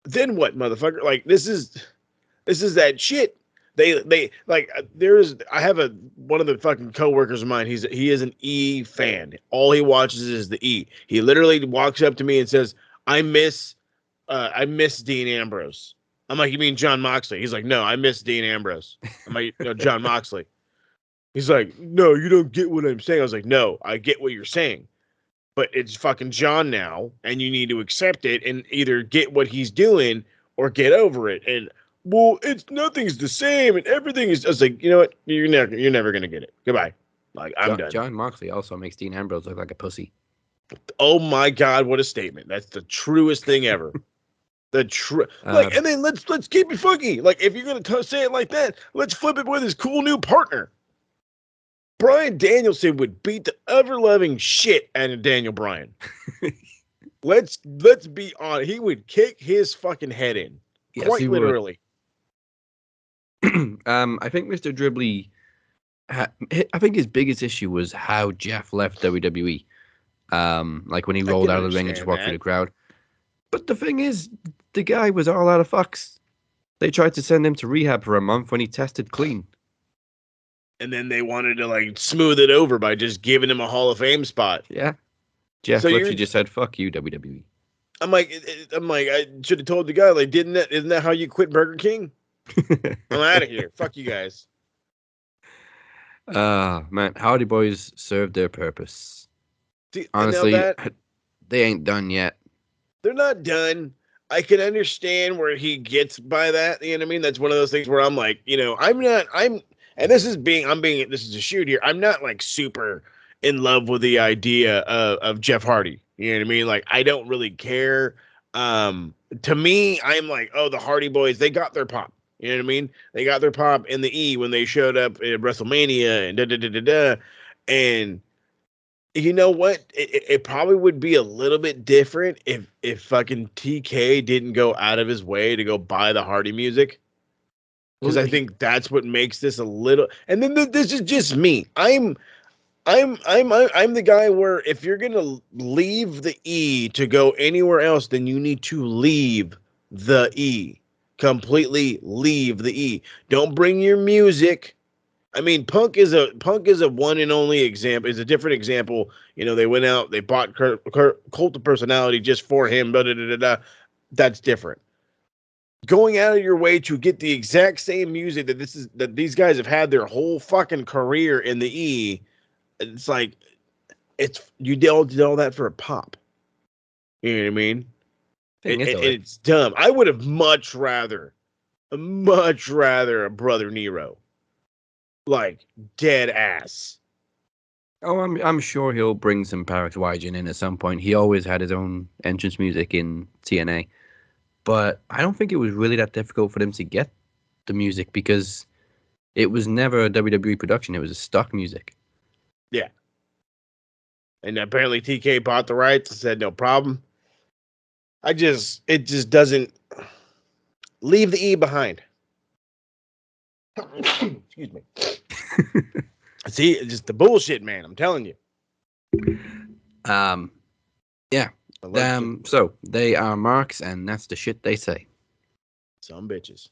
then what, motherfucker? Like, this is that shit. They like, I have one of the fucking coworkers of mine. He is an E fan. All he watches is the E. He literally walks up to me and says, I miss Dean Ambrose. I'm like, you mean John Moxley? He's like, no, I miss Dean Ambrose. I'm like, no, John Moxley. He's like, no, you don't get what I'm saying. I was like, no, I get what you're saying. But it's fucking John now, and you need to accept it and either get what he's doing or get over it. And, well, nothing's the same, and everything is. I was like, you know what? You're never going to get it. Goodbye. Like, I'm done. John Moxley also makes Dean Ambrose look like a pussy. Oh, my God, what a statement. That's the truest thing ever. And then let's keep it funky. Like, if you're going to say it like that, let's flip it with his cool new partner. Bryan Danielson would beat the ever-loving shit out of Daniel Bryan. Let's be honest. He would kick his fucking head in. Yes, quite literally. I think Mr. Dribbly I think his biggest issue was how Jeff left WWE. Like when he rolled out of the ring and just walked through the crowd. But the thing is, the guy was all out of fucks. They tried to send him to rehab for a month when he tested clean. And then they wanted to like smooth it over by just giving him a Hall of Fame spot. Yeah. Jeff So literally you're- just said, "Fuck you, WWE." I'm like, I should have told the guy, like, isn't that how you quit Burger King? I'm out of here. Fuck you guys. Man, Hardy Boys served their purpose. See, Honestly, now that, they ain't done yet. they're not done. I can understand where he gets by that. You know what I mean? That's one of those things where I'm like, and this is a shoot here. I'm not like super in love with the idea of Jeff Hardy. You know what I mean? Like, I don't really care. To me, I'm like, oh, the Hardy Boys, they got their pop. You know what I mean? They got their pop in the E when they showed up at WrestleMania and da-da-da-da-da. And you know what? It probably would be a little bit different if fucking TK didn't go out of his way to go buy the Hardy music. Because I think that's what makes this a little. And then this is just me. I'm the guy where if you're gonna leave the E to go anywhere else, then you need to leave the E. Completely leave the E. Don't bring your music. I mean, Punk is a one and only example. Is a different example. You know, they went out, they bought Cult of Personality just for him. Da, da, da, da, da. That's different. Going out of your way to get the exact same music that these guys have had their whole fucking career in the E. It's like you did all that for a pop. You know what I mean? It's dumb. I would have much rather a Brother Nero. Like dead ass. Oh, I'm sure he'll bring some Paris Wygen in at some point. He always had his own entrance music in TNA, but I don't think it was really that difficult for them to get the music because it was never a WWE production. It was a stock music. Yeah. And apparently TK bought the rights and said no problem. It just doesn't leave the E behind. Excuse me. See, it's just the bullshit, man. I'm telling you. Yeah. So they are marks, and that's the shit they say. Some bitches.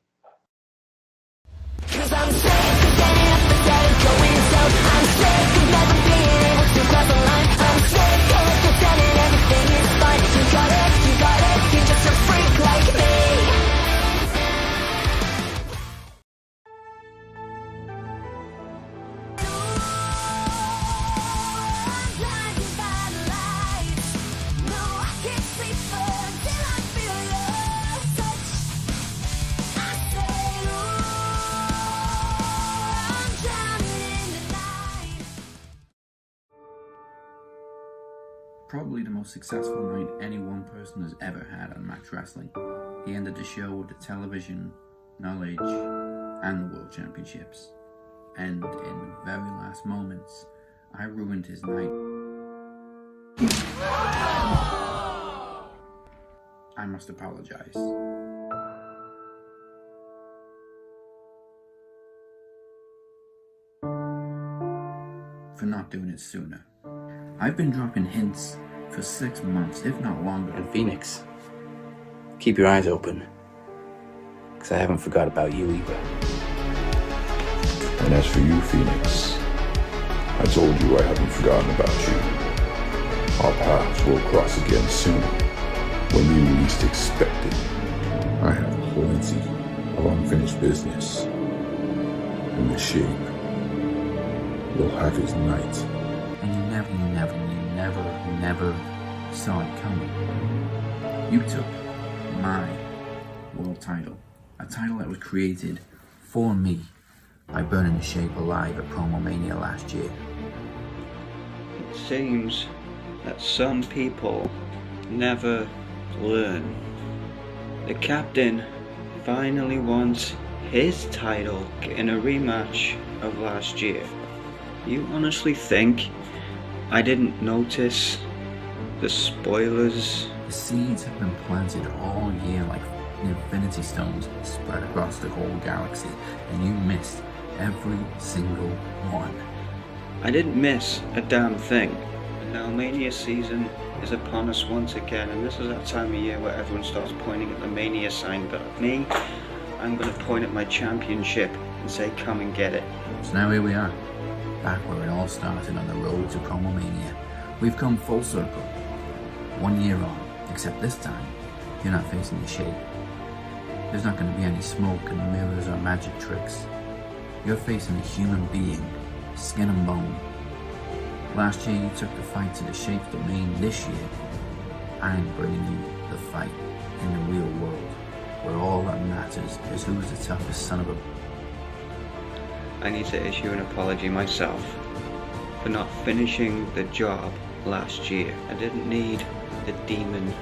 'Cause I'm sick of getting up and dead going south. I'm sick of never being able to cross the line. I'm sick of pretending everything is fine. You got it, you're just a freak like me. Probably the most successful night any one person has ever had on Max Wrestling. He ended the show with the television, knowledge, and the World Championships. And in the very last moments, I ruined his night. I must apologize. For not doing it sooner. I've been dropping hints for 6 months, if not longer. And Phoenix, keep your eyes open, because I haven't forgot about you either. And as for you, Phoenix, I told you I haven't forgotten about you. Our paths will cross again soon, when you least expect it. I have plenty of unfinished business. In the shape, you'll have his night. And you never saw it coming. You took my world title, a title that was created for me by burning the shape alive at Promo Mania last year. It seems that some people never learn. The captain finally wants his title in a rematch of last year. You honestly think I didn't notice the spoilers? The seeds have been planted all year like infinity stones spread across the whole galaxy, and you missed Every single one. I didn't miss a damn thing. And now Mania season is upon us once again, and this is that time of year where everyone starts pointing at the Mania sign, but me, I'm going to point at my championship and say, come and get it. So now here we are, back where it all started on the road to Promo Mania. We've come full circle. 1 year on, except this time, you're not facing the shape. There's not going to be any smoke and mirrors or magic tricks. You're facing a human being, skin and bone. Last year you took the fight to the shape domain. This year, I'm bringing you the fight in the real world, where all that matters is who's the toughest son of a... I need to issue an apology myself for not finishing the job last year. I didn't need the demon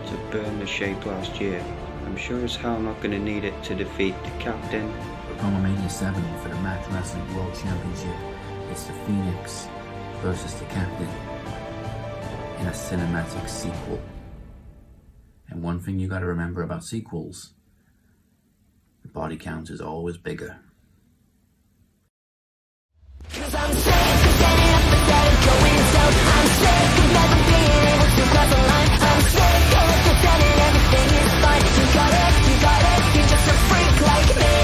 to burn the shape last year. I'm sure as hell not going to need it to defeat the captain. For Promo Mania 7 for the Match Wrestling World Championship, it's the Phoenix versus the Captain in a cinematic sequel. And one thing you gotta remember about sequels, the body count is always bigger. Cause I'm sick of getting up instead of going down. I'm sick of never being able to cross the line. I'm sick of pretending everything is fine. You got it, you're just a freak like me.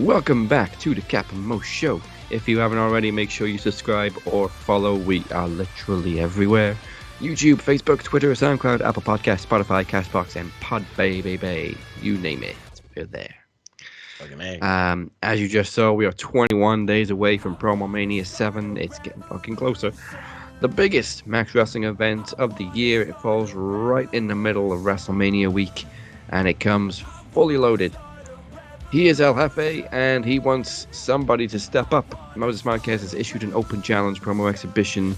Welcome back to the Cap and Mo Show. If you haven't already, make sure you subscribe or follow. We are literally everywhere. YouTube, Facebook, Twitter, SoundCloud, Apple Podcasts, Spotify, Castbox, and Podbaby. You name it, we're there. As you just saw, we are 21 days away from Promo Mania 7. It's getting fucking closer. The biggest Max Wrestling event of the year. It falls right in the middle of WrestleMania week, and it comes fully loaded. He is El Jefe, and he wants somebody to step up. Moses Marquez has issued an open challenge promo exhibition.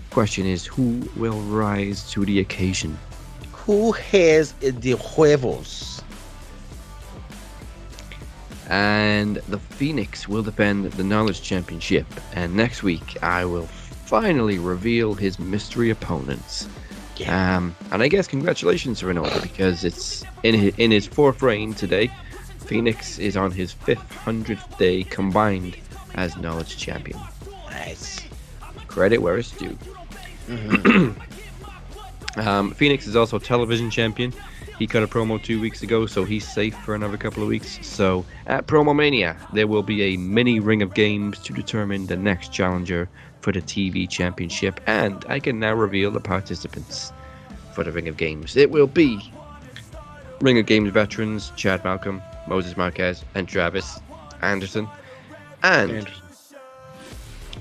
Question is, who will rise to the occasion? Who has the huevos? And the Phoenix will defend the Knowledge Championship. And next week, I will finally reveal his mystery opponents. Yeah. And I guess congratulations are in order, because it's in his fourth reign today. Phoenix is on his 500th day combined as Knowledge Champion. Nice. Credit where it's due. Phoenix is also Television Champion. He cut a promo 2 weeks ago, so he's safe for another couple of weeks. So at Promo Mania, there will be a mini ring of games to determine the next challenger for the TV Championship. And I can now reveal the participants for the ring of games. It will be Ring of Games veterans Chad Malcolm, Moses Marquez, and Travis Anderson. And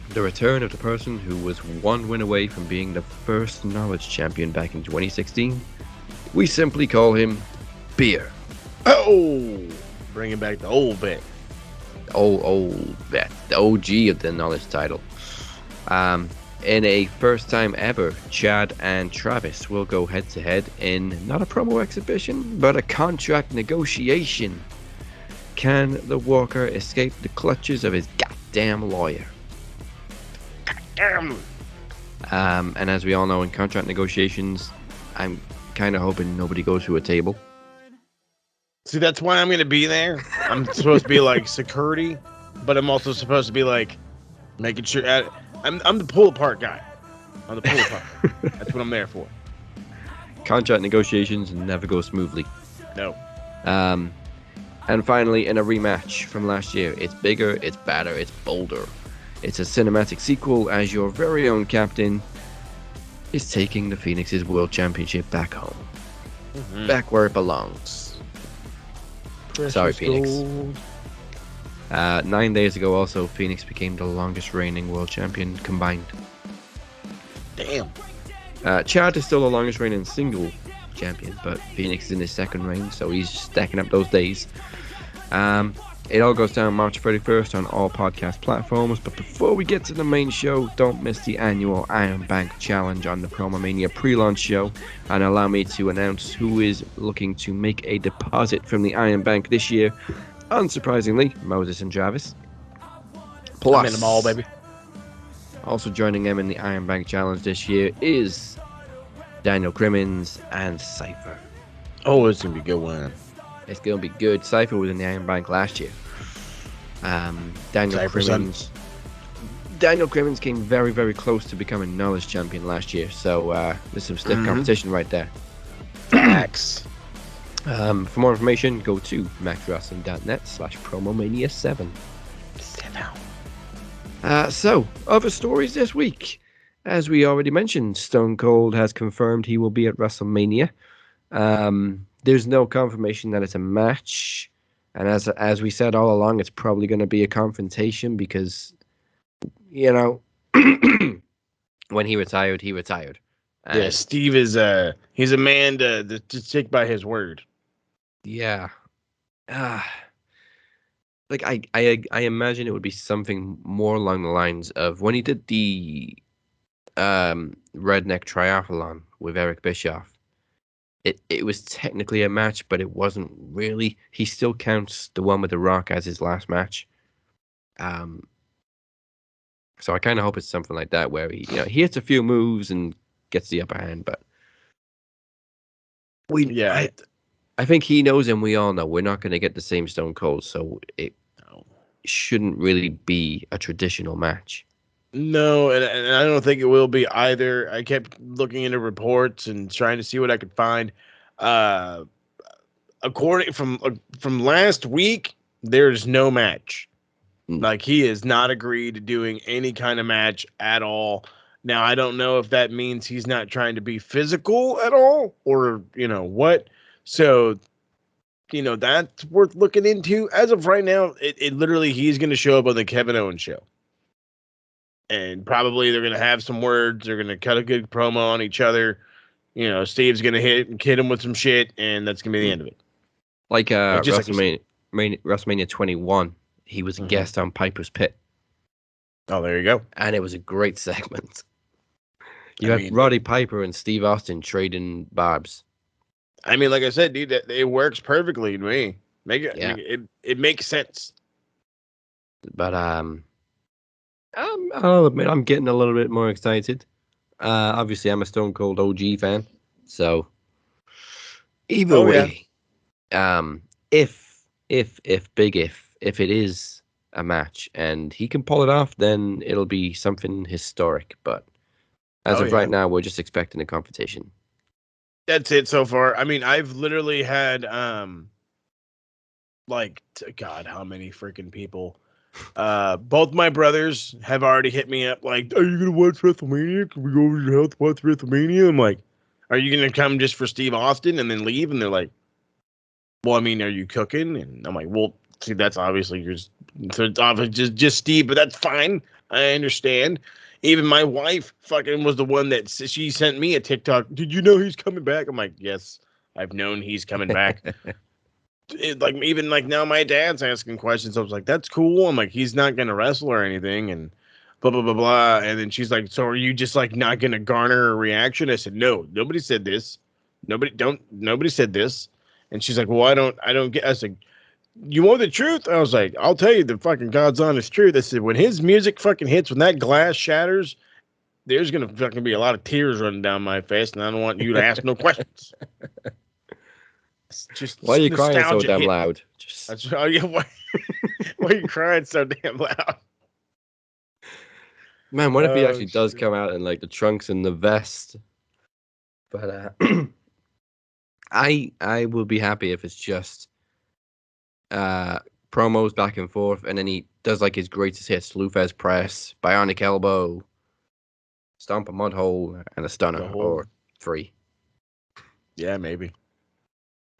the return of the person who was one win away from being the first Knowledge Champion back in 2016. We simply call him Beer. Oh! Bringing back the old bet. Old vet. The OG of the Knowledge title. In a first time ever, Chad and Travis will go head to head in not a promo exhibition, but a contract negotiation. Can the Walker escape the clutches of his goddamn lawyer? Damn. And as we all know, in contract negotiations, I'm kind of hoping nobody goes through a table. See, that's why I'm going to be there. I'm supposed to be like security, but I'm also supposed to be like making sure. I'm the pull apart guy. I'm the pull apart. That's what I'm there for. Contract negotiations never go smoothly. No. And finally, in a rematch from last year, it's bigger, it's badder, it's bolder. It's a cinematic sequel as your very own captain is taking the Phoenix's World Championship back home. Back where it belongs. Sorry, Phoenix. 9 days ago also, Phoenix became the longest reigning world champion combined. Damn. Chad is still the longest reigning single champion, but Phoenix is in his second reign, so he's stacking up those days. It all goes down March 31st on all podcast platforms, but before we get to the main show, don't miss the annual Iron Bank Challenge on the Promo Mania pre-launch show, and allow me to announce who is looking to make a deposit from the Iron Bank this year. Unsurprisingly, Moses and Travis. Plus, I'm in them all, baby. Also joining them in the Iron Bank Challenge this year is Daniel Crimmins and Cypher. Oh, it's going to be a good one. It's going to be good. Cypher was in the Iron Bank last year. Daniel Crimmins came very, very close to becoming Knowledge Champion last year. So there's some stiff competition right there. Facts. For more information, go to maxwrestling.net/promomania7. So, other stories this week. As we already mentioned, Stone Cold has confirmed he will be at WrestleMania. There's no confirmation that it's a match. And as we said all along, it's probably going to be a confrontation because, you know, when he retired, he retired. Yeah, Steve is he's a man to stick by his word. Yeah. Like I imagine it would be something more along the lines of when he did the Redneck Triathlon with Eric Bischoff. It was technically a match, but it wasn't really. He still counts the one with The Rock as his last match. So I kind of hope it's something like that where he hits a few moves and gets the upper hand, but I think he knows and we all know we're not going to get the same Stone Cold, so it shouldn't really be a traditional match. No, and I don't think it will be either. I kept looking into reports and trying to see what I could find. According from last week, there's no match. Like, he has not agreed to doing any kind of match at all. Now, I don't know if that means he's not trying to be physical at all or, what. So, that's worth looking into. As of right now, it literally, he's going to show up on the Kevin Owens show. And probably they're going to have some words. They're going to cut a good promo on each other. Steve's going to hit him with some shit, and that's going to be the end of it. Like WrestleMania 21, he was a guest on Piper's Pit. Oh, there you go. And it was a great segment. You had Roddy Piper and Steve Austin trading barbs. I mean, like I said, dude, it works perfectly to me. It makes sense. But I'll admit I'm getting a little bit more excited. Obviously, I'm a Stone Cold OG fan, so either way, if it is a match and he can pull it off, then it'll be something historic. But as of right now, we're just expecting a confrontation. That's it so far. I mean, I've literally had God, how many freaking people? Both my brothers have already hit me up like, are you gonna watch WrestleMania? Can we go over to your house to watch WrestleMania? I'm like, are you gonna come just for Steve Austin and then leave? And they're like, well, I mean, are you cooking? And I'm like, well, see, that's obviously just Steve, but that's fine. I understand. Even my wife fucking was the one that she sent me a TikTok. Did you know he's coming back? I'm like, yes, I've known he's coming back. Even now my dad's asking questions. I was like, that's cool. I'm like, he's not going to wrestle or anything. And blah, blah, blah, blah. And then she's like, so are you just not going to garner a reaction? I said, no, nobody said this. Nobody said this. And she's like, well, I don't get, I was like, you want the truth? I was like, I'll tell you the fucking God's honest truth. I said, when his music fucking hits, when that glass shatters, there's going to fucking be a lot of tears running down my face. And I don't want you to ask no questions. Just why are you crying so damn loud? Why are you crying so damn loud? Man, what if he actually does come out in the trunks and the vest? But I will be happy if it's just promos back and forth, and then he does his greatest hits: Lufez press, bionic elbow, stomp a mud hole, and a stunner, or 3. Yeah, maybe.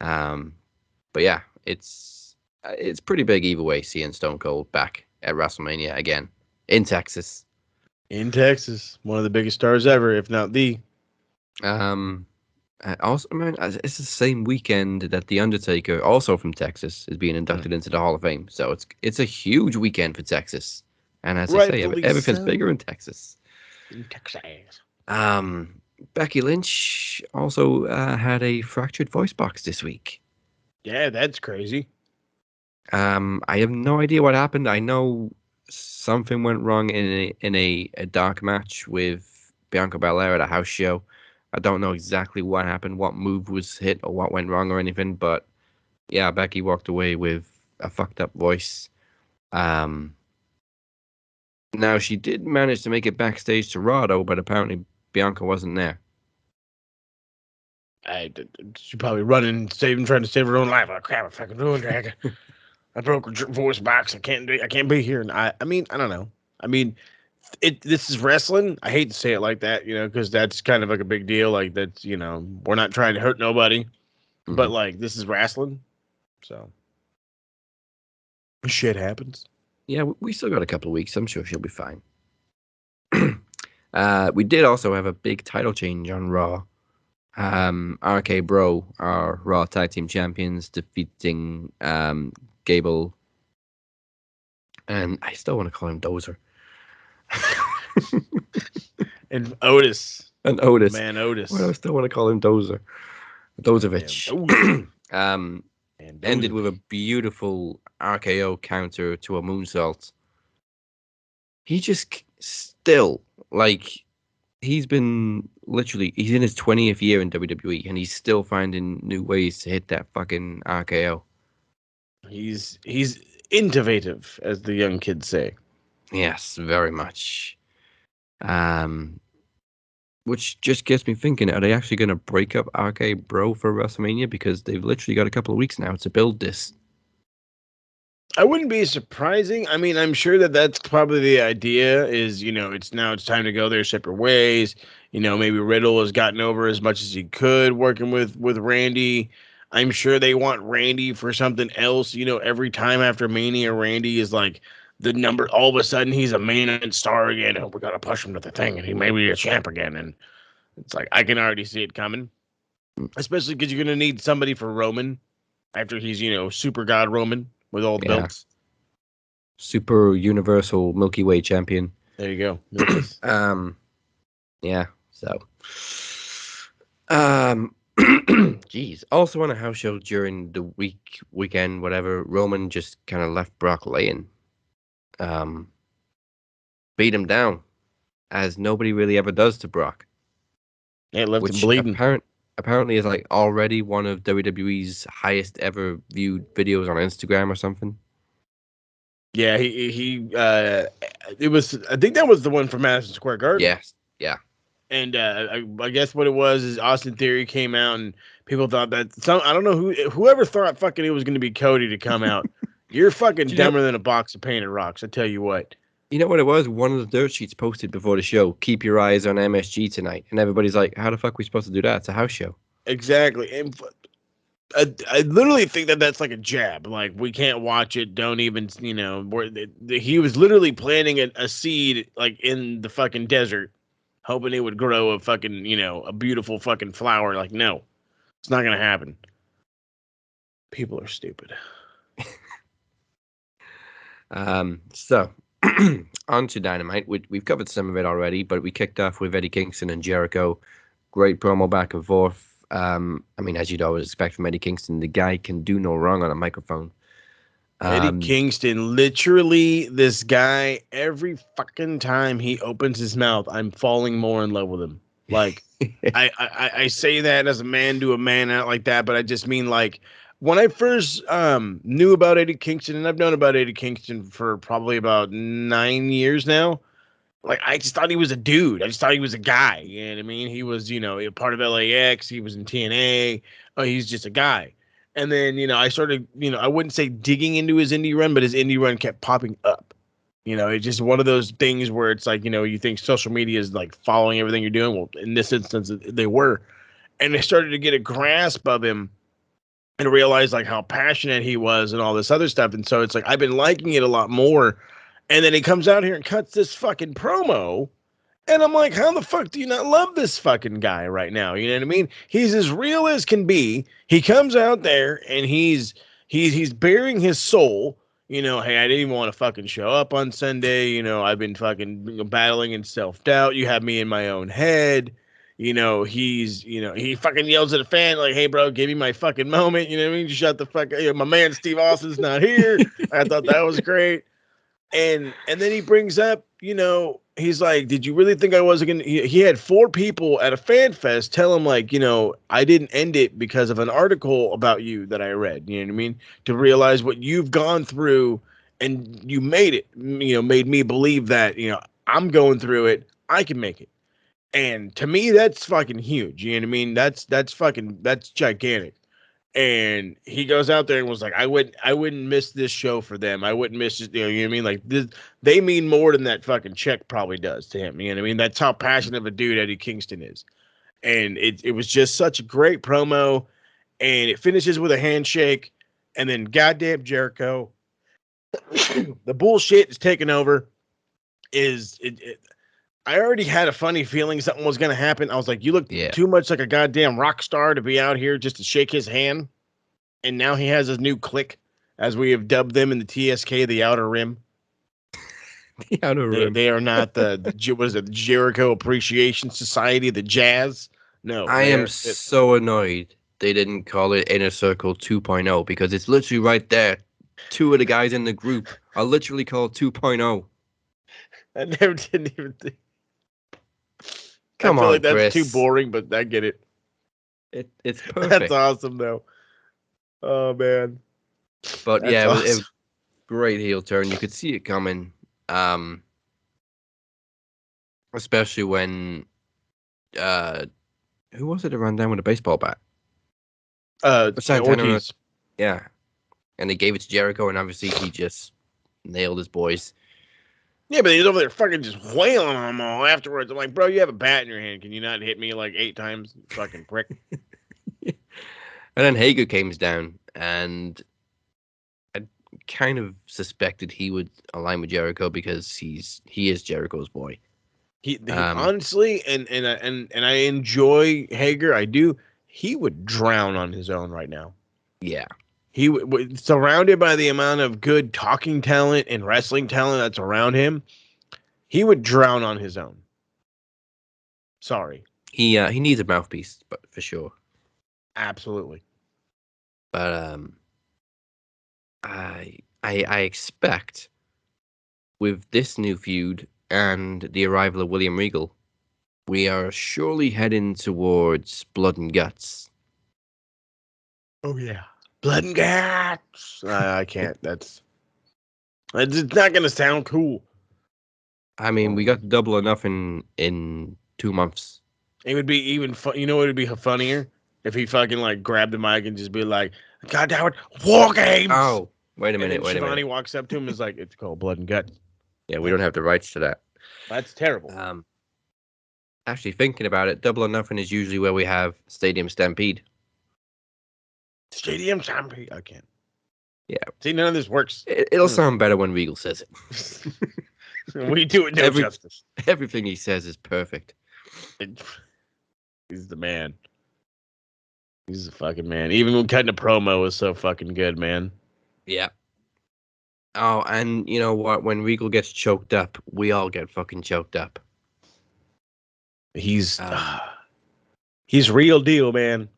But yeah, it's pretty big either way seeing Stone Cold back at WrestleMania again in Texas. In Texas, one of the biggest stars ever, if not the. Also, it's the same weekend that The Undertaker, also from Texas, is being inducted into the Hall of Fame. So it's a huge weekend for Texas. And as I say, everything's bigger in Texas. In Texas. Becky Lynch also had a fractured voice box this week. Yeah, that's crazy. I have no idea what happened. I know something went wrong in a dark match with Bianca Belair at a house show. I don't know exactly what happened, what move was hit or what went wrong or anything, but yeah, Becky walked away with a fucked up voice. Now she did manage to make it backstage to Raw, though, but apparently Bianca wasn't there. She probably running, trying to save her own life. Oh crap! I fucking ruined her. I broke her voice box. I can't be here. And I mean, I don't know. I mean, this is wrestling. I hate to say it like that, because that's kind of like a big deal. Like that's, we're not trying to hurt nobody, but like this is wrestling, so shit happens. Yeah, we still got a couple of weeks. I'm sure she'll be fine. We did also have a big title change on Raw. RK Bro, our Raw Tag Team Champions, defeating Gable, and I still want to call him Dozer. And Otis. And Otis. Man, Otis. Well, I still want to call him Dozer. Dozovich. Ended with a beautiful RKO counter to a moonsault. He just still, like, he's in his 20th year in WWE, and he's still finding new ways to hit that fucking RKO. He's innovative, as the young kids say. Yes, very much. Which just gets me thinking, are they actually going to break up RK Bro for WrestleMania? Because they've literally got a couple of weeks now to build this. I wouldn't be surprising. I mean, I'm sure that's probably the idea is, it's time to go their separate ways. Maybe Riddle has gotten over as much as he could working with Randy. I'm sure they want Randy for something else. Every time after Mania, Randy is like the number, all of a sudden he's a main event star again. Oh, we got to push him to the thing and he may be a champ again. And it's like, I can already see it coming, especially because you're going to need somebody for Roman after he's, super god Roman with all the belts. Super Universal Milky Way champion. There you go. Yeah. So, geez. Also on a house show during the weekend, whatever, Roman just kind of left Brock laying. Beat him down, as nobody really ever does to Brock. Yeah, left him bleeding. Apparently is like already one of WWE's highest ever viewed videos on Instagram or something. Yeah, it was, I think that was the one from Madison Square Garden. Yes, yeah. And I guess what it was is Austin Theory came out and people thought that I don't know whoever thought fucking it was going to be Cody to come out. You're fucking dumber than a box of painted rocks. I tell you what. You know what it was? One of the dirt sheets posted before the show, keep your eyes on MSG tonight. And everybody's like, how the fuck are we supposed to do that? It's a house show. Exactly. And I literally think that's like a jab. Like, we can't watch it. Don't even, he was literally planting a seed, like, in the fucking desert, hoping it would grow a fucking, a beautiful fucking flower. Like, no, it's not going to happen. People are stupid. So on to Dynamite. We've covered some of it already, but we kicked off with Eddie Kingston and Jericho. Great promo back and forth. I mean, as you'd always expect from Eddie Kingston, the guy can do no wrong on a microphone. Eddie Kingston, literally, this guy, every fucking time he opens his mouth, I'm falling more in love with him. Like, I say that as a man to a man out like that, but I just mean, like, when I first knew about Eddie Kingston, and I've known about Eddie Kingston for probably about 9 years now, like, I just thought he was a dude. I just thought he was a guy. You know what I mean? He was, a part of LAX. He was in TNA. Oh, he's just a guy. And then, I started, I wouldn't say digging into his indie run, but his indie run kept popping up. It's just one of those things where it's like, you think social media is like following everything you're doing. Well, in this instance, they were. And I started to get a grasp of him and realize like how passionate he was and all this other stuff. And so it's like, I've been liking it a lot more. And then he comes out here and cuts this fucking promo. And I'm like, how the fuck do you not love this fucking guy right now? You know what I mean? He's as real as can be. He comes out there and he's bearing his soul. Hey, I didn't even want to fucking show up on Sunday. I've been fucking battling in self-doubt. You have me in my own head. He fucking yells at a fan like, hey, bro, give me my fucking moment. You know what I mean? Shut the fuck up. My man Steve Austin's not here. I thought that was great. And then he brings up, he's like, did you really think I wasn't going to? He had 4 people at a fan fest tell him, like, I didn't end it because of an article about you that I read. You know what I mean? To realize what you've gone through and you made it, made me believe that, I'm going through it. I can make it. And to me, that's fucking huge. You know what I mean? That's gigantic. And he goes out there and was like, I wouldn't miss this show for them. I wouldn't miss it. You know what I mean? Like this, they mean more than that fucking check probably does to him. You know what I mean? That's how passionate of a dude Eddie Kingston is. And it was just such a great promo. And it finishes with a handshake. And then goddamn Jericho, the bullshit is taking over. I already had a funny feeling something was going to happen. I was like, you look too much like a goddamn rock star to be out here just to shake his hand. And now he has his new clique, as we have dubbed them in the TSK, the Outer Rim. The Outer Rim. They are not the Jericho Appreciation Society, the Jazz. No. I am so annoyed they didn't call it Inner Circle 2.0 because it's literally right there. 2 of the guys in the group are literally called 2.0. I never didn't even think. Come I feel on, like that's Chris. too boring, but I get it. It's perfect. That's awesome, though. Oh, man. But That's yeah, it awesome. was great heel turn. You could see it coming. Especially when who was it that ran down with a baseball bat? Santana. Ortiz. Yeah. And they gave it to Jericho, and obviously he just nailed his boys. Yeah, but he's over there fucking just wailing on them all afterwards. I'm like, bro, you have a bat in your hand. Can you not hit me like 8 times? Fucking prick. And then Hager came down, and I kind of suspected he would align with Jericho because he is Jericho's boy. He honestly, and I enjoy Hager. I do. He would drown on his own right now. Yeah. He surrounded by the amount of good talking talent and wrestling talent that's around him. He would drown on his own. Sorry. He needs a mouthpiece, but for sure. Absolutely. But I expect with this new feud and the arrival of William Regal, we are surely heading towards blood and guts. Oh yeah. Blood and guts. I can't. It's not gonna sound cool. I mean, we got double or nothing in 2 months. It would be even fun. You know what would be funnier? If he fucking like grabbed the mic and just be like, God damn it, War Games. Oh, wait a minute, and then Shivani walks up to him and is like, it's called Blood and Guts. Yeah, we don't have the rights to that. That's terrible. Actually, thinking about it, double or nothing is usually where we have Stadium Stampede. Stadium Stampede. I can't. Yeah. See, none of this works. It'll sound better when Regal says it. We do it no justice. Everything he says is perfect. He's the man. He's the fucking man. Even when cutting a promo is so fucking good, man. Yeah. Oh, and you know what? When Regal gets choked up, we all get fucking choked up. He's real deal, man.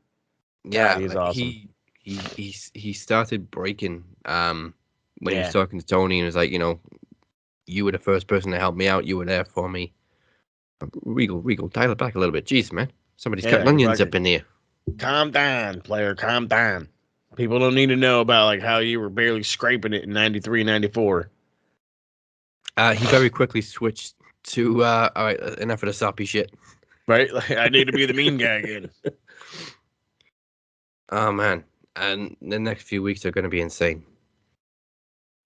Yeah, God, he's awesome. He started breaking when he was talking to Tony and was like, you were the first person to help me out. You were there for me. Regal, dial it back a little bit. Jeez, man. Somebody's cutting onions up in here. Calm down, player. Calm down. People don't need to know about like how you were barely scraping it in 93, 94. He very quickly switched to, all right, enough of the soppy shit. Right? Like, I need to be the mean guy again. Oh, man. And the next few weeks are going to be insane.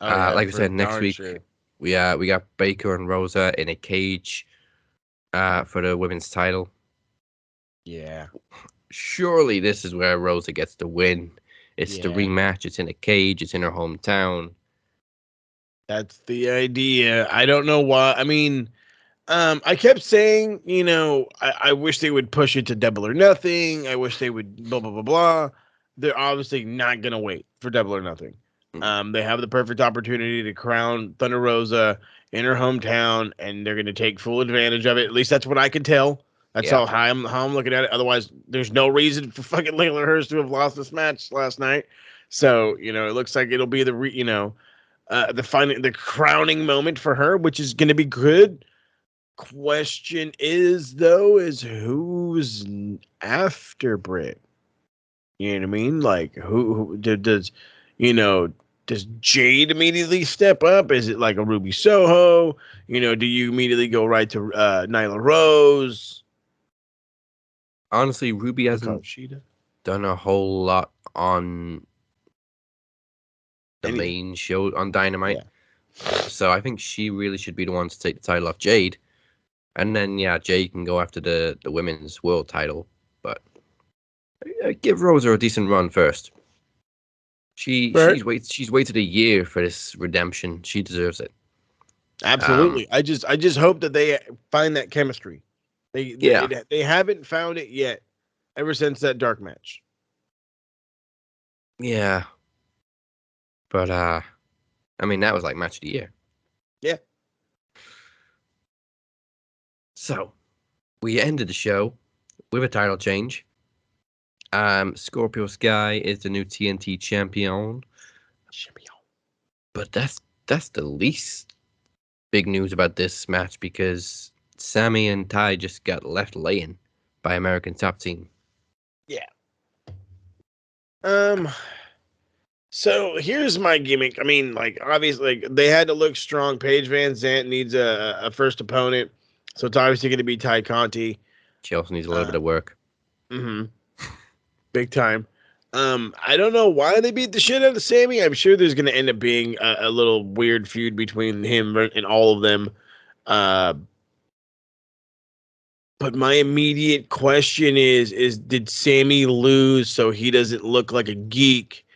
Like I said, next week, we got Baker and Rosa in a cage for the women's title. Yeah. Surely this is where Rosa gets the win. It's the rematch. It's in a cage. It's in her hometown. That's the idea. I don't know why. I mean, I kept saying, I wish they would push it to Double or Nothing. I wish they would blah, blah, blah, blah. They're obviously not going to wait for Double or Nothing. They have the perfect opportunity to crown Thunder Rosa in her hometown, and they're going to take full advantage of it. At least that's what I can tell. That's how I'm looking at it. Otherwise, there's no reason for fucking Layla Hurst to have lost this match last night. So, it looks like it'll be the crowning moment for her, which is going to be good. question is though is who's after Britt? You know what I mean? Like does does Jade immediately step up? Is it like a Ruby Soho? Do you immediately go right to Nyla Rose? Honestly, Ruby hasn't Shida? done a whole lot on the Anything. main show on Dynamite. Yeah. So I think she really should be the one to take the title off Jade. And then, yeah, Jade can go after the women's world title. But give Rosa a decent run first. She's waited a year for this redemption. She deserves it. Absolutely. I just hope that they find that chemistry. They haven't found it yet ever since that dark match. Yeah. But I mean, that was like match of the year. Yeah. So we ended the show with a title change. Scorpio Sky is the new TNT champion. But that's the least big news about this match, because Sammy and Ty just got left laying by American Top Team. Yeah. So here's my gimmick. I mean, like, obviously, like, they had to look strong. Paige Van Zant needs a first opponent, so it's obviously going to be Ty Conti. She also needs a little bit of work. Mm-hmm. Big time. I don't know why they beat the shit out of Sammy. I'm sure there's going to end up being a little weird feud between him and all of them. But my immediate question is did Sammy lose so he doesn't look like a geek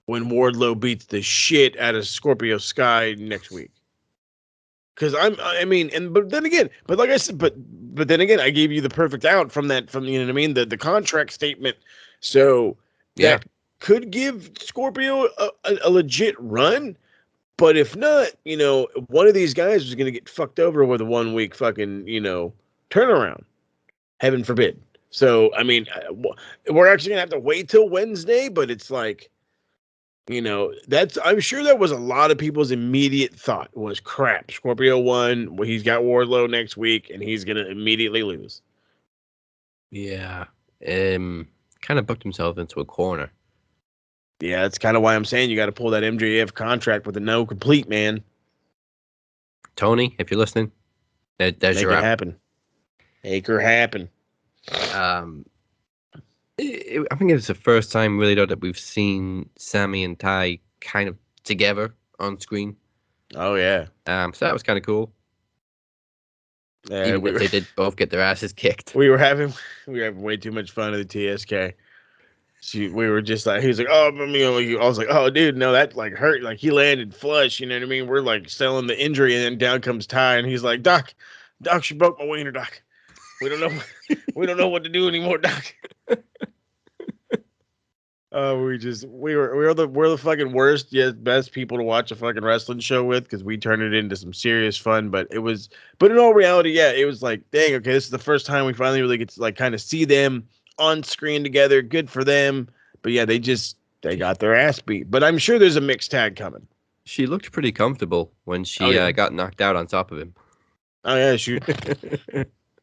when Wardlow beats the shit out of Scorpio Sky next week? Because but then again, but like I said, but then again, I gave you the perfect out from you know what I mean, the contract statement. So that could give Scorpio a legit run. But if not, one of these guys was going to get fucked over with a 1 week fucking, turnaround. Heaven forbid. So, I mean, we're actually going to have to wait till Wednesday, but it's like, I'm sure that was a lot of people's immediate thought was crap. Scorpio won. Well, he's got Wardlow next week, and he's going to immediately lose. Yeah. Kind of booked himself into a corner. Yeah, that's kind of why I'm saying you got to pull that MJF contract with a no complete, man. Tony, if you're listening, there's Make your it out. happen. Make her happen. I think it's the first time really though that we've seen Sammy and Ty kind of together on screen. Oh yeah. So that was kind of cool. Yeah, Even if they did both get their asses kicked. We were having way too much fun at the TSK. We were just like, he was like, oh, I was like, oh, dude, no, that like hurt. Like he landed flush. You know what I mean? We're like selling the injury, and then down comes Ty, and he's like, Doc, she broke my wiener, Doc. We don't know what to do anymore, Doc. We're the fucking worst yet best people to watch a fucking wrestling show with, because we turn it into some serious fun. But in all reality, yeah, it was like, dang, okay, this is the first time we finally really get to like kind of see them on screen together. Good for them. But yeah, they got their ass beat. But I'm sure there's a mixed tag coming. She looked pretty comfortable when she got knocked out on top of him. Oh yeah,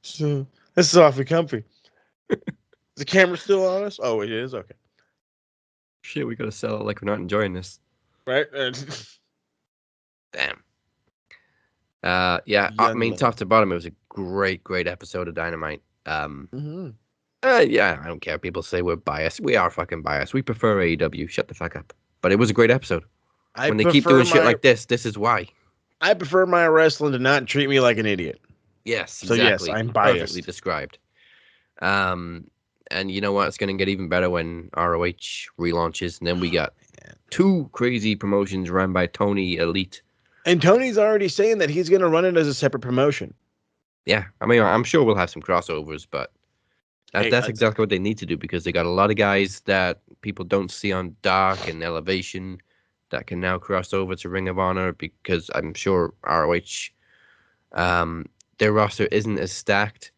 so this is awfully comfy. Is the camera still on us? Oh, it is? Okay. Shit, we gotta sell it like we're not enjoying this. Right? Damn. Yeah, I mean, top to bottom, it was a great episode of Dynamite. Yeah, I don't care. People say we're biased. We are fucking biased. We prefer AEW. Shut the fuck up. But it was a great episode. When they keep doing shit like this is why. I prefer my wrestling to not treat me like an idiot. Yes, exactly. So yes, I'm biased. Perfectly described. And you know what? It's going to get even better when ROH relaunches. And then we got two crazy promotions run by Tony Elite. And Tony's already saying that he's going to run it as a separate promotion. Yeah. I mean, I'm sure we'll have some crossovers, but that's exactly what they need to do, because they got a lot of guys that people don't see on Dark and Elevation that can now cross over to Ring of Honor, because I'm sure ROH, their roster isn't as stacked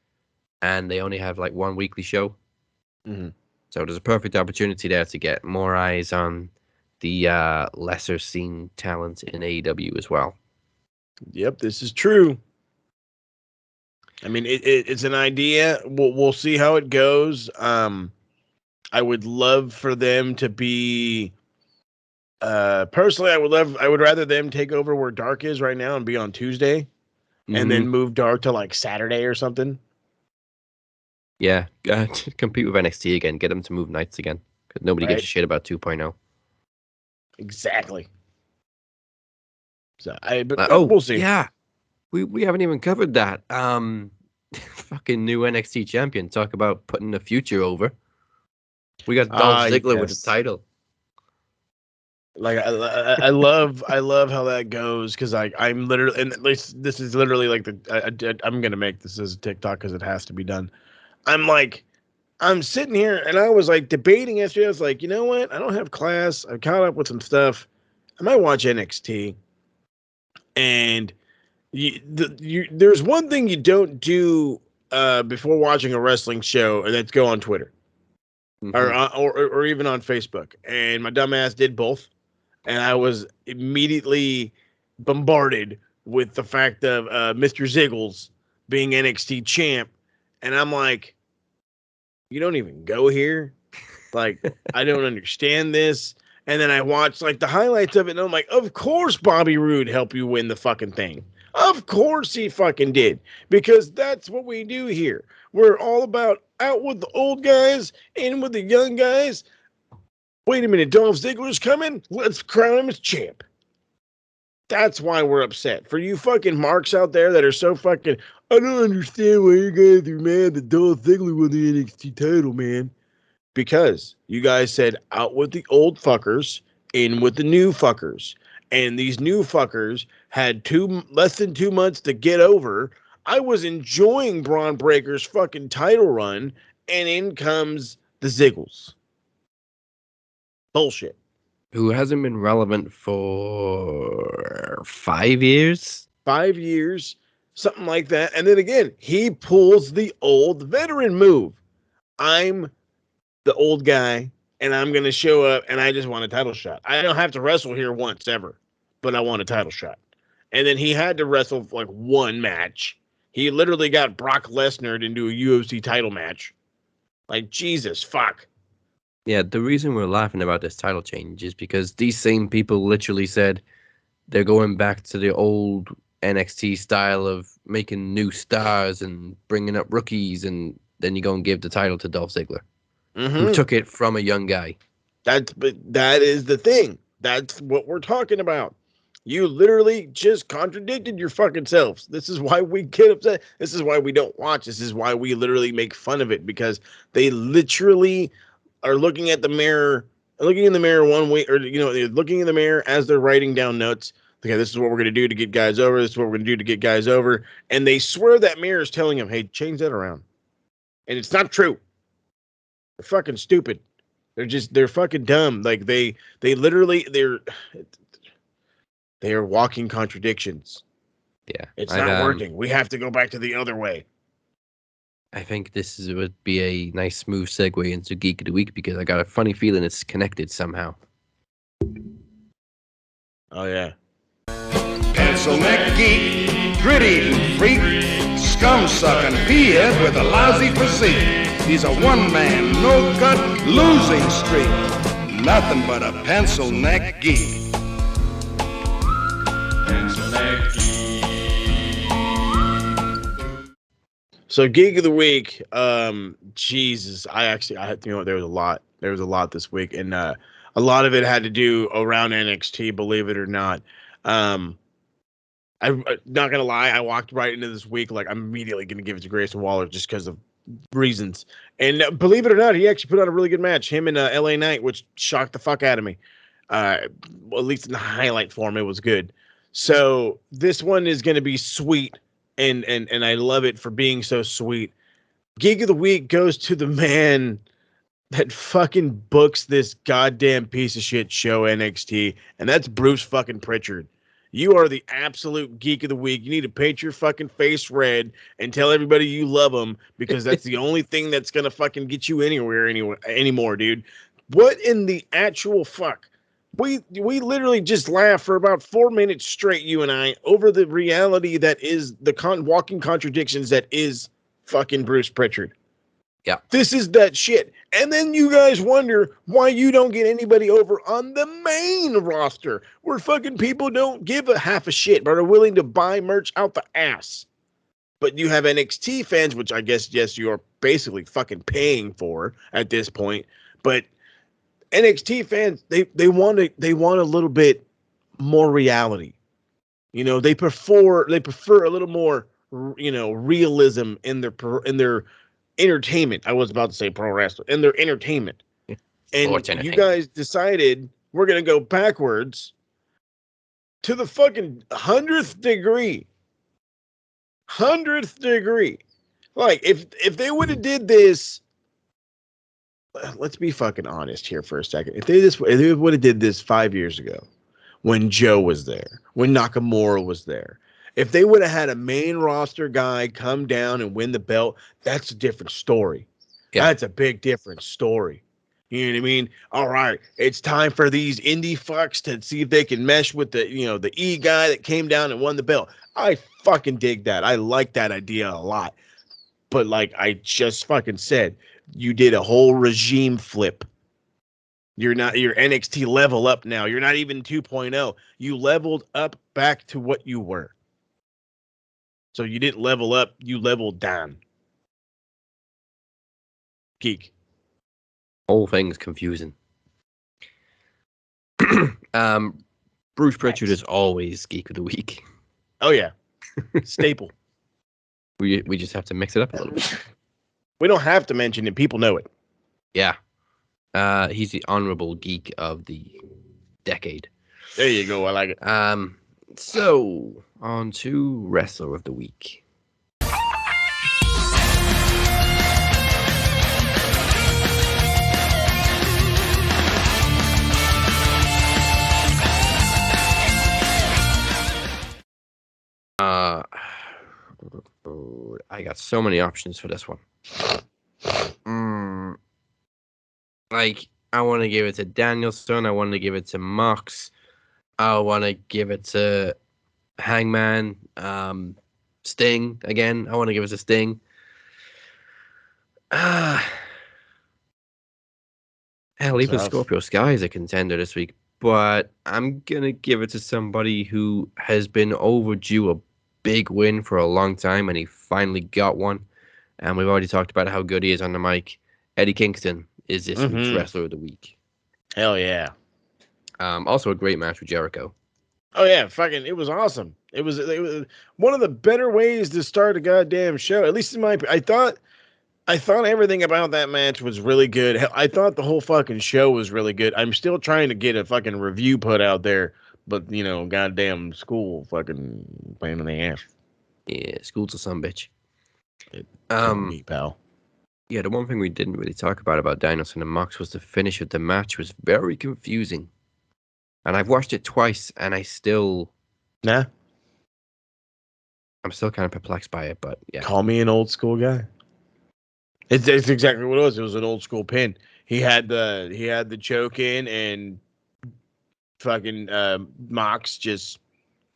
and they only have like one weekly show. Mm-hmm. So there's a perfect opportunity there to get more eyes on the lesser seen talent in AEW as well. Yep, this is true. I mean, it's an idea. We'll see how it goes. I would love for them to be. Personally, I would rather them take over where Dark is right now and be on Tuesday, and then move Dark to like Saturday or something. Yeah, compete with NXT again. Get them to move nights again. Because nobody gives a shit about 2.0. Exactly. So but we'll see. Yeah, we haven't even covered that. Fucking new NXT champion. Talk about putting the future over. We got Dolph Ziggler with the title. Like I love how that goes because I'm literally, and this is literally like I'm gonna make this as a TikTok because it has to be done. I'm sitting here and I was like debating yesterday. I was like, you know what? I don't have class. I've caught up with some stuff. I might watch NXT. And there's one thing you don't do before watching a wrestling show, and that's go on Twitter or even on Facebook. And my dumbass did both, and I was immediately bombarded with the fact of Mr. Ziggles being NXT champ, and I'm like, you don't even go here. Like, I don't understand this. And then I watched like the highlights of it, and I'm like, of course Bobby Roode helped you win the fucking thing. Of course he fucking did. Because that's what we do here. We're all about out with the old guys, in with the young guys. Wait a minute, Dolph Ziggler's coming? Let's crown him as champ. That's why we're upset. For you fucking marks out there that are so fucking, I don't understand why you guys are mad that Dolph Ziggler won the NXT title, man. Because you guys said out with the old fuckers, in with the new fuckers. And these new fuckers had less than 2 months to get over. I was enjoying Braun Breaker's fucking title run, and in comes the Ziggles. Bullshit. Who hasn't been relevant for 5 years? 5 years, something like that. And then again, he pulls the old veteran move. I'm the old guy, and I'm going to show up, and I just want a title shot. I don't have to wrestle here once ever, but I want a title shot. And then he had to wrestle like one match. He literally got Brock Lesnar into a UFC title match. Like, Jesus, fuck. Yeah, the reason we're laughing about this title change is because these same people literally said they're going back to the old NXT style of making new stars and bringing up rookies, and then you go and give the title to Dolph Ziggler, who took it from a young guy. But that is the thing. That's what we're talking about. You literally just contradicted your fucking selves. This is why we get upset. This is why we don't watch. This is why we literally make fun of it, because they literally are looking in the mirror one way, or they're looking in the mirror as they're writing down notes. Okay, this is what we're going to do to get guys over. This is what we're going to do to get guys over. And they swear that mirror is telling them, hey, change that around. And it's not true. They're fucking stupid. They're fucking dumb. Like they literally, they are walking contradictions. Yeah. It's not working. We have to go back to the other way. I think would be a nice smooth segue into Geek of the Week, because I got a funny feeling it's connected somehow. Oh, yeah. Pencil neck geek, grit-eating freak, scum-sucking peahead with a lousy physique. He's a one-man, no-cut, losing streak. Nothing but a pencil neck geek. Pencil neck geek. So Geek of the Week, Jesus, there was a lot. There was a lot this week, and a lot of it had to do around NXT, believe it or not. I'm not gonna lie, I walked right into this week like I'm immediately gonna give it to Grayson Waller just because of reasons. And believe it or not, he actually put on a really good match. Him and LA Knight, which shocked the fuck out of me. At least in the highlight form, it was good. So this one is gonna be sweet. And I love it for being so sweet. Geek of the Week goes to the man that fucking books this goddamn piece of shit show NXT, and that's Bruce fucking Pritchard. You are the absolute Geek of the Week. You need to paint your fucking face red and tell everybody you love them, because that's the only thing that's gonna fucking get you anywhere anymore, dude. What in the actual fuck? We literally just laughed for about 4 minutes straight, you and I, over the reality that is the walking contradictions that is fucking Bruce Pritchard. Yeah. This is that shit. And then you guys wonder why you don't get anybody over on the main roster where fucking people don't give a half a shit but are willing to buy merch out the ass. But you have NXT fans, which I guess, yes, you're basically fucking paying for at this point. But NXT fans, they want a little bit more reality. You know, they prefer a little more, you know, realism in their entertainment. I was about to say pro wrestling, in their entertainment. And you guys decided we're gonna go backwards to the fucking 100th degree. 100th degree. Like if they would have did this, let's be fucking honest here for a second. If they would have did this 5 years ago, when Joe was there, when Nakamura was there, if they would have had a main roster guy come down and win the belt, that's a different story. Yeah. That's a big different story. You know what I mean? All right, it's time for these indie fucks to see if they can mesh with the, you know, the E guy that came down and won the belt. I fucking dig that. I like that idea a lot. But like I just fucking said, you did a whole regime flip. You're NXT level up now. You're not even 2.0. You leveled up back to what you were. So you didn't level up, you leveled down. Geek. Whole thing's confusing. Bruce Pritchard is always Geek of the Week. Oh yeah. Staple. We just have to mix it up a little bit. We don't have to mention it. People know it. Yeah. He's the honorable geek of the decade. There you go. I like it. So on to Wrestler of the Week. I got so many options for this one. Like, I want to give it to Danielson. I want to give it to Mox. I want to give it to Hangman. Sting again. I want to give it to Sting. Hell, even Scorpio Sky is a contender this week. But I'm going to give it to somebody who has been overdue a big win for a long time, and he finally got one. And we've already talked about how good he is on the mic. Eddie Kingston is this week's Wrestler of the Week. Hell yeah. Also a great match with Jericho. Oh yeah, fucking it was awesome. It was one of the better ways to start a goddamn show. At least in my I thought everything about that match was really good. I thought the whole fucking show was really good. I'm still trying to get a fucking review put out there, but you know, goddamn school fucking pain in the ass. Yeah, school's a sumbitch. Me, pal. Yeah, the one thing we didn't really talk about Danielson and Mox was the finish of the match was very confusing. And I've watched it twice, and I'm still kind of perplexed by it, but yeah. Call me an old school guy. It's exactly what it was. It was an old school pin. He had the choke in, and fucking Mox just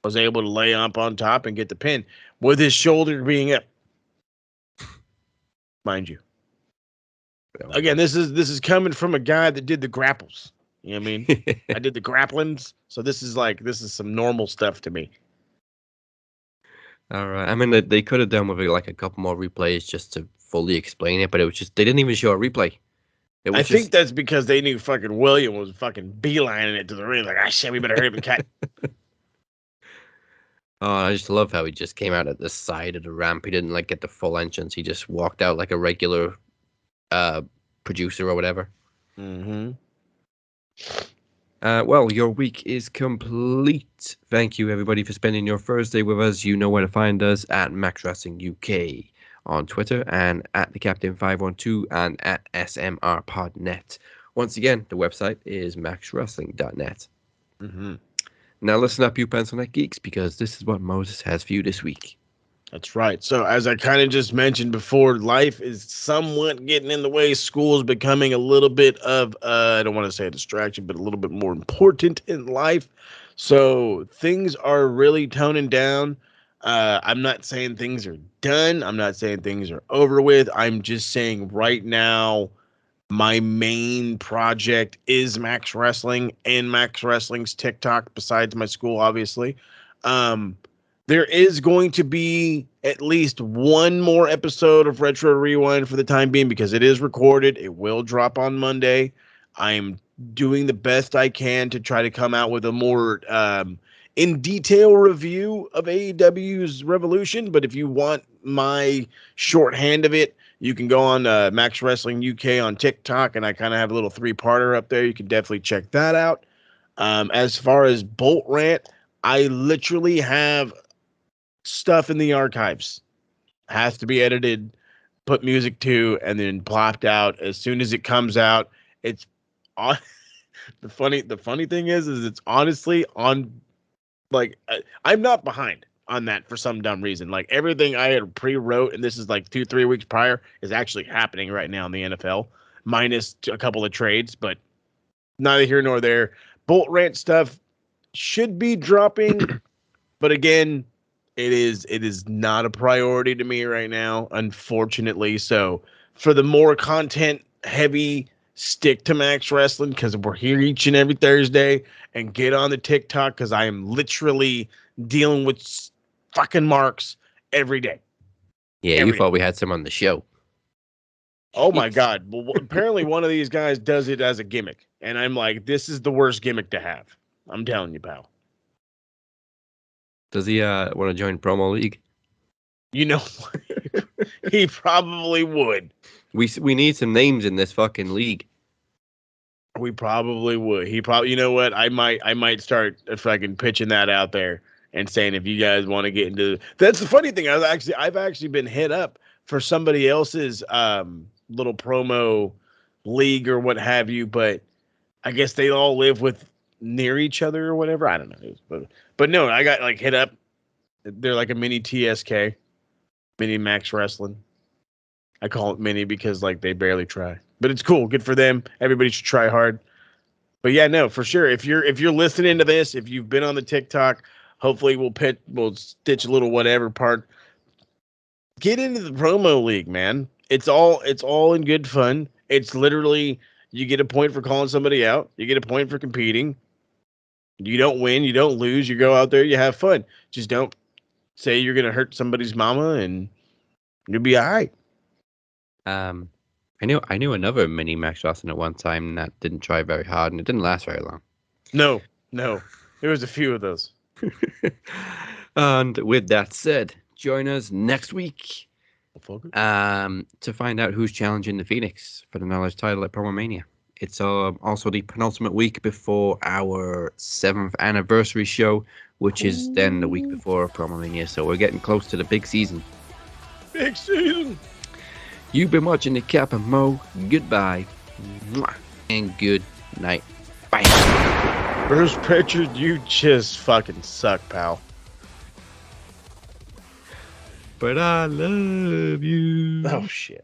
was able to lay up on top and get the pin with his shoulder being up. Mind you. Again, this is coming from a guy that did the grapples. You know what I mean? I did the grapplings, so this is some normal stuff to me. All right. I mean, they could have done with like a couple more replays just to fully explain it, but it was just they didn't even show a replay. I think that's because they knew fucking William was fucking beelining it to the ring. Like, shit, we better hurry up and cut. Oh, I just love how he just came out at the side of the ramp. He didn't like get the full entrance. He just walked out like a regular producer or whatever. Well, your week is complete. Thank you, everybody, for spending your Thursday with us. You know where to find us at Max Wrestling UK on Twitter and at the Captain 512 and at SMRPodNet. Once again, the website is maxwrestling.net. Now listen up, you pencil neck geeks, because this is what Moses has for you this week. That's right. So as I kind of just mentioned before, life is somewhat getting in the way. School's becoming a little bit of, I don't want to say a distraction, but a little bit more important in life. So things are really toning down. I'm not saying things are done. I'm not saying things are over with. I'm just saying right now, my main project is Max Wrestling and Max Wrestling's TikTok, besides my school, obviously. There is going to be at least one more episode of Retro Rewind for the time being because it is recorded. It will drop on Monday. I'm doing the best I can to try to come out with a more in detail review of AEW's Revolution. But if you want my shorthand of it, you can go on Max Wrestling UK on TikTok, and I kind of have a little 3-parter up there. You can definitely check that out. As far as Bolt Rant, I literally have stuff in the archives. Has to be edited, put music to, and then plopped out as soon as it comes out. It's on. The funny thing is it's honestly on. Like I'm not behind on that for some dumb reason. Like everything I had pre-wrote, and this is like 2-3 weeks prior, is actually happening right now in the NFL, minus a couple of trades, but neither here nor there. Bolt Rant stuff should be dropping, but again, it is not a priority to me right now, unfortunately. So for the more content heavy, stick to Max Wrestling because we're here each and every Thursday, and get on the TikTok because I am literally dealing with fucking marks every day. Yeah, you thought we had some on the show. Oh my God. Well, apparently one of these guys does it as a gimmick. And I'm like, this is the worst gimmick to have. I'm telling you, pal. Does he want to join Promo League? You know, he probably would. We need some names in this fucking league. We probably would. He probably, you know what? I might start fucking pitching that out there and saying if you guys want to get into. That's the funny thing. I've actually been hit up for somebody else's little promo league or what have you, but I guess they all live with near each other or whatever. I don't know. But no, I got like hit up. They're like a mini TSK, mini Max Wrestling. I call it mini because like they barely try, but it's cool. Good for them. Everybody should try hard. But yeah, no, for sure. If you're listening to this, if you've been on the TikTok, hopefully we'll stitch a little whatever part. Get into the promo league, man. It's all in good fun. It's literally you get a point for calling somebody out. You get a point for competing. You don't win, you don't lose. You go out there, you have fun. Just don't say you're gonna hurt somebody's mama, and you'll be all right. I knew another mini Max Wrestling at one time that didn't try very hard, and it didn't last very long. No, there was a few of those. And with that said, join us next week to find out who's challenging the Phoenix for the Knowledge title at Promo Mania. It's also the penultimate week before our 7th anniversary show, which is then the week before Promo Mania. So we're getting close to the big season. Big season. You've been watching the Cap and Mo. Goodbye. And good night. Bye. Bruce Pritchard, you just fucking suck, pal. But I love you. Oh, shit.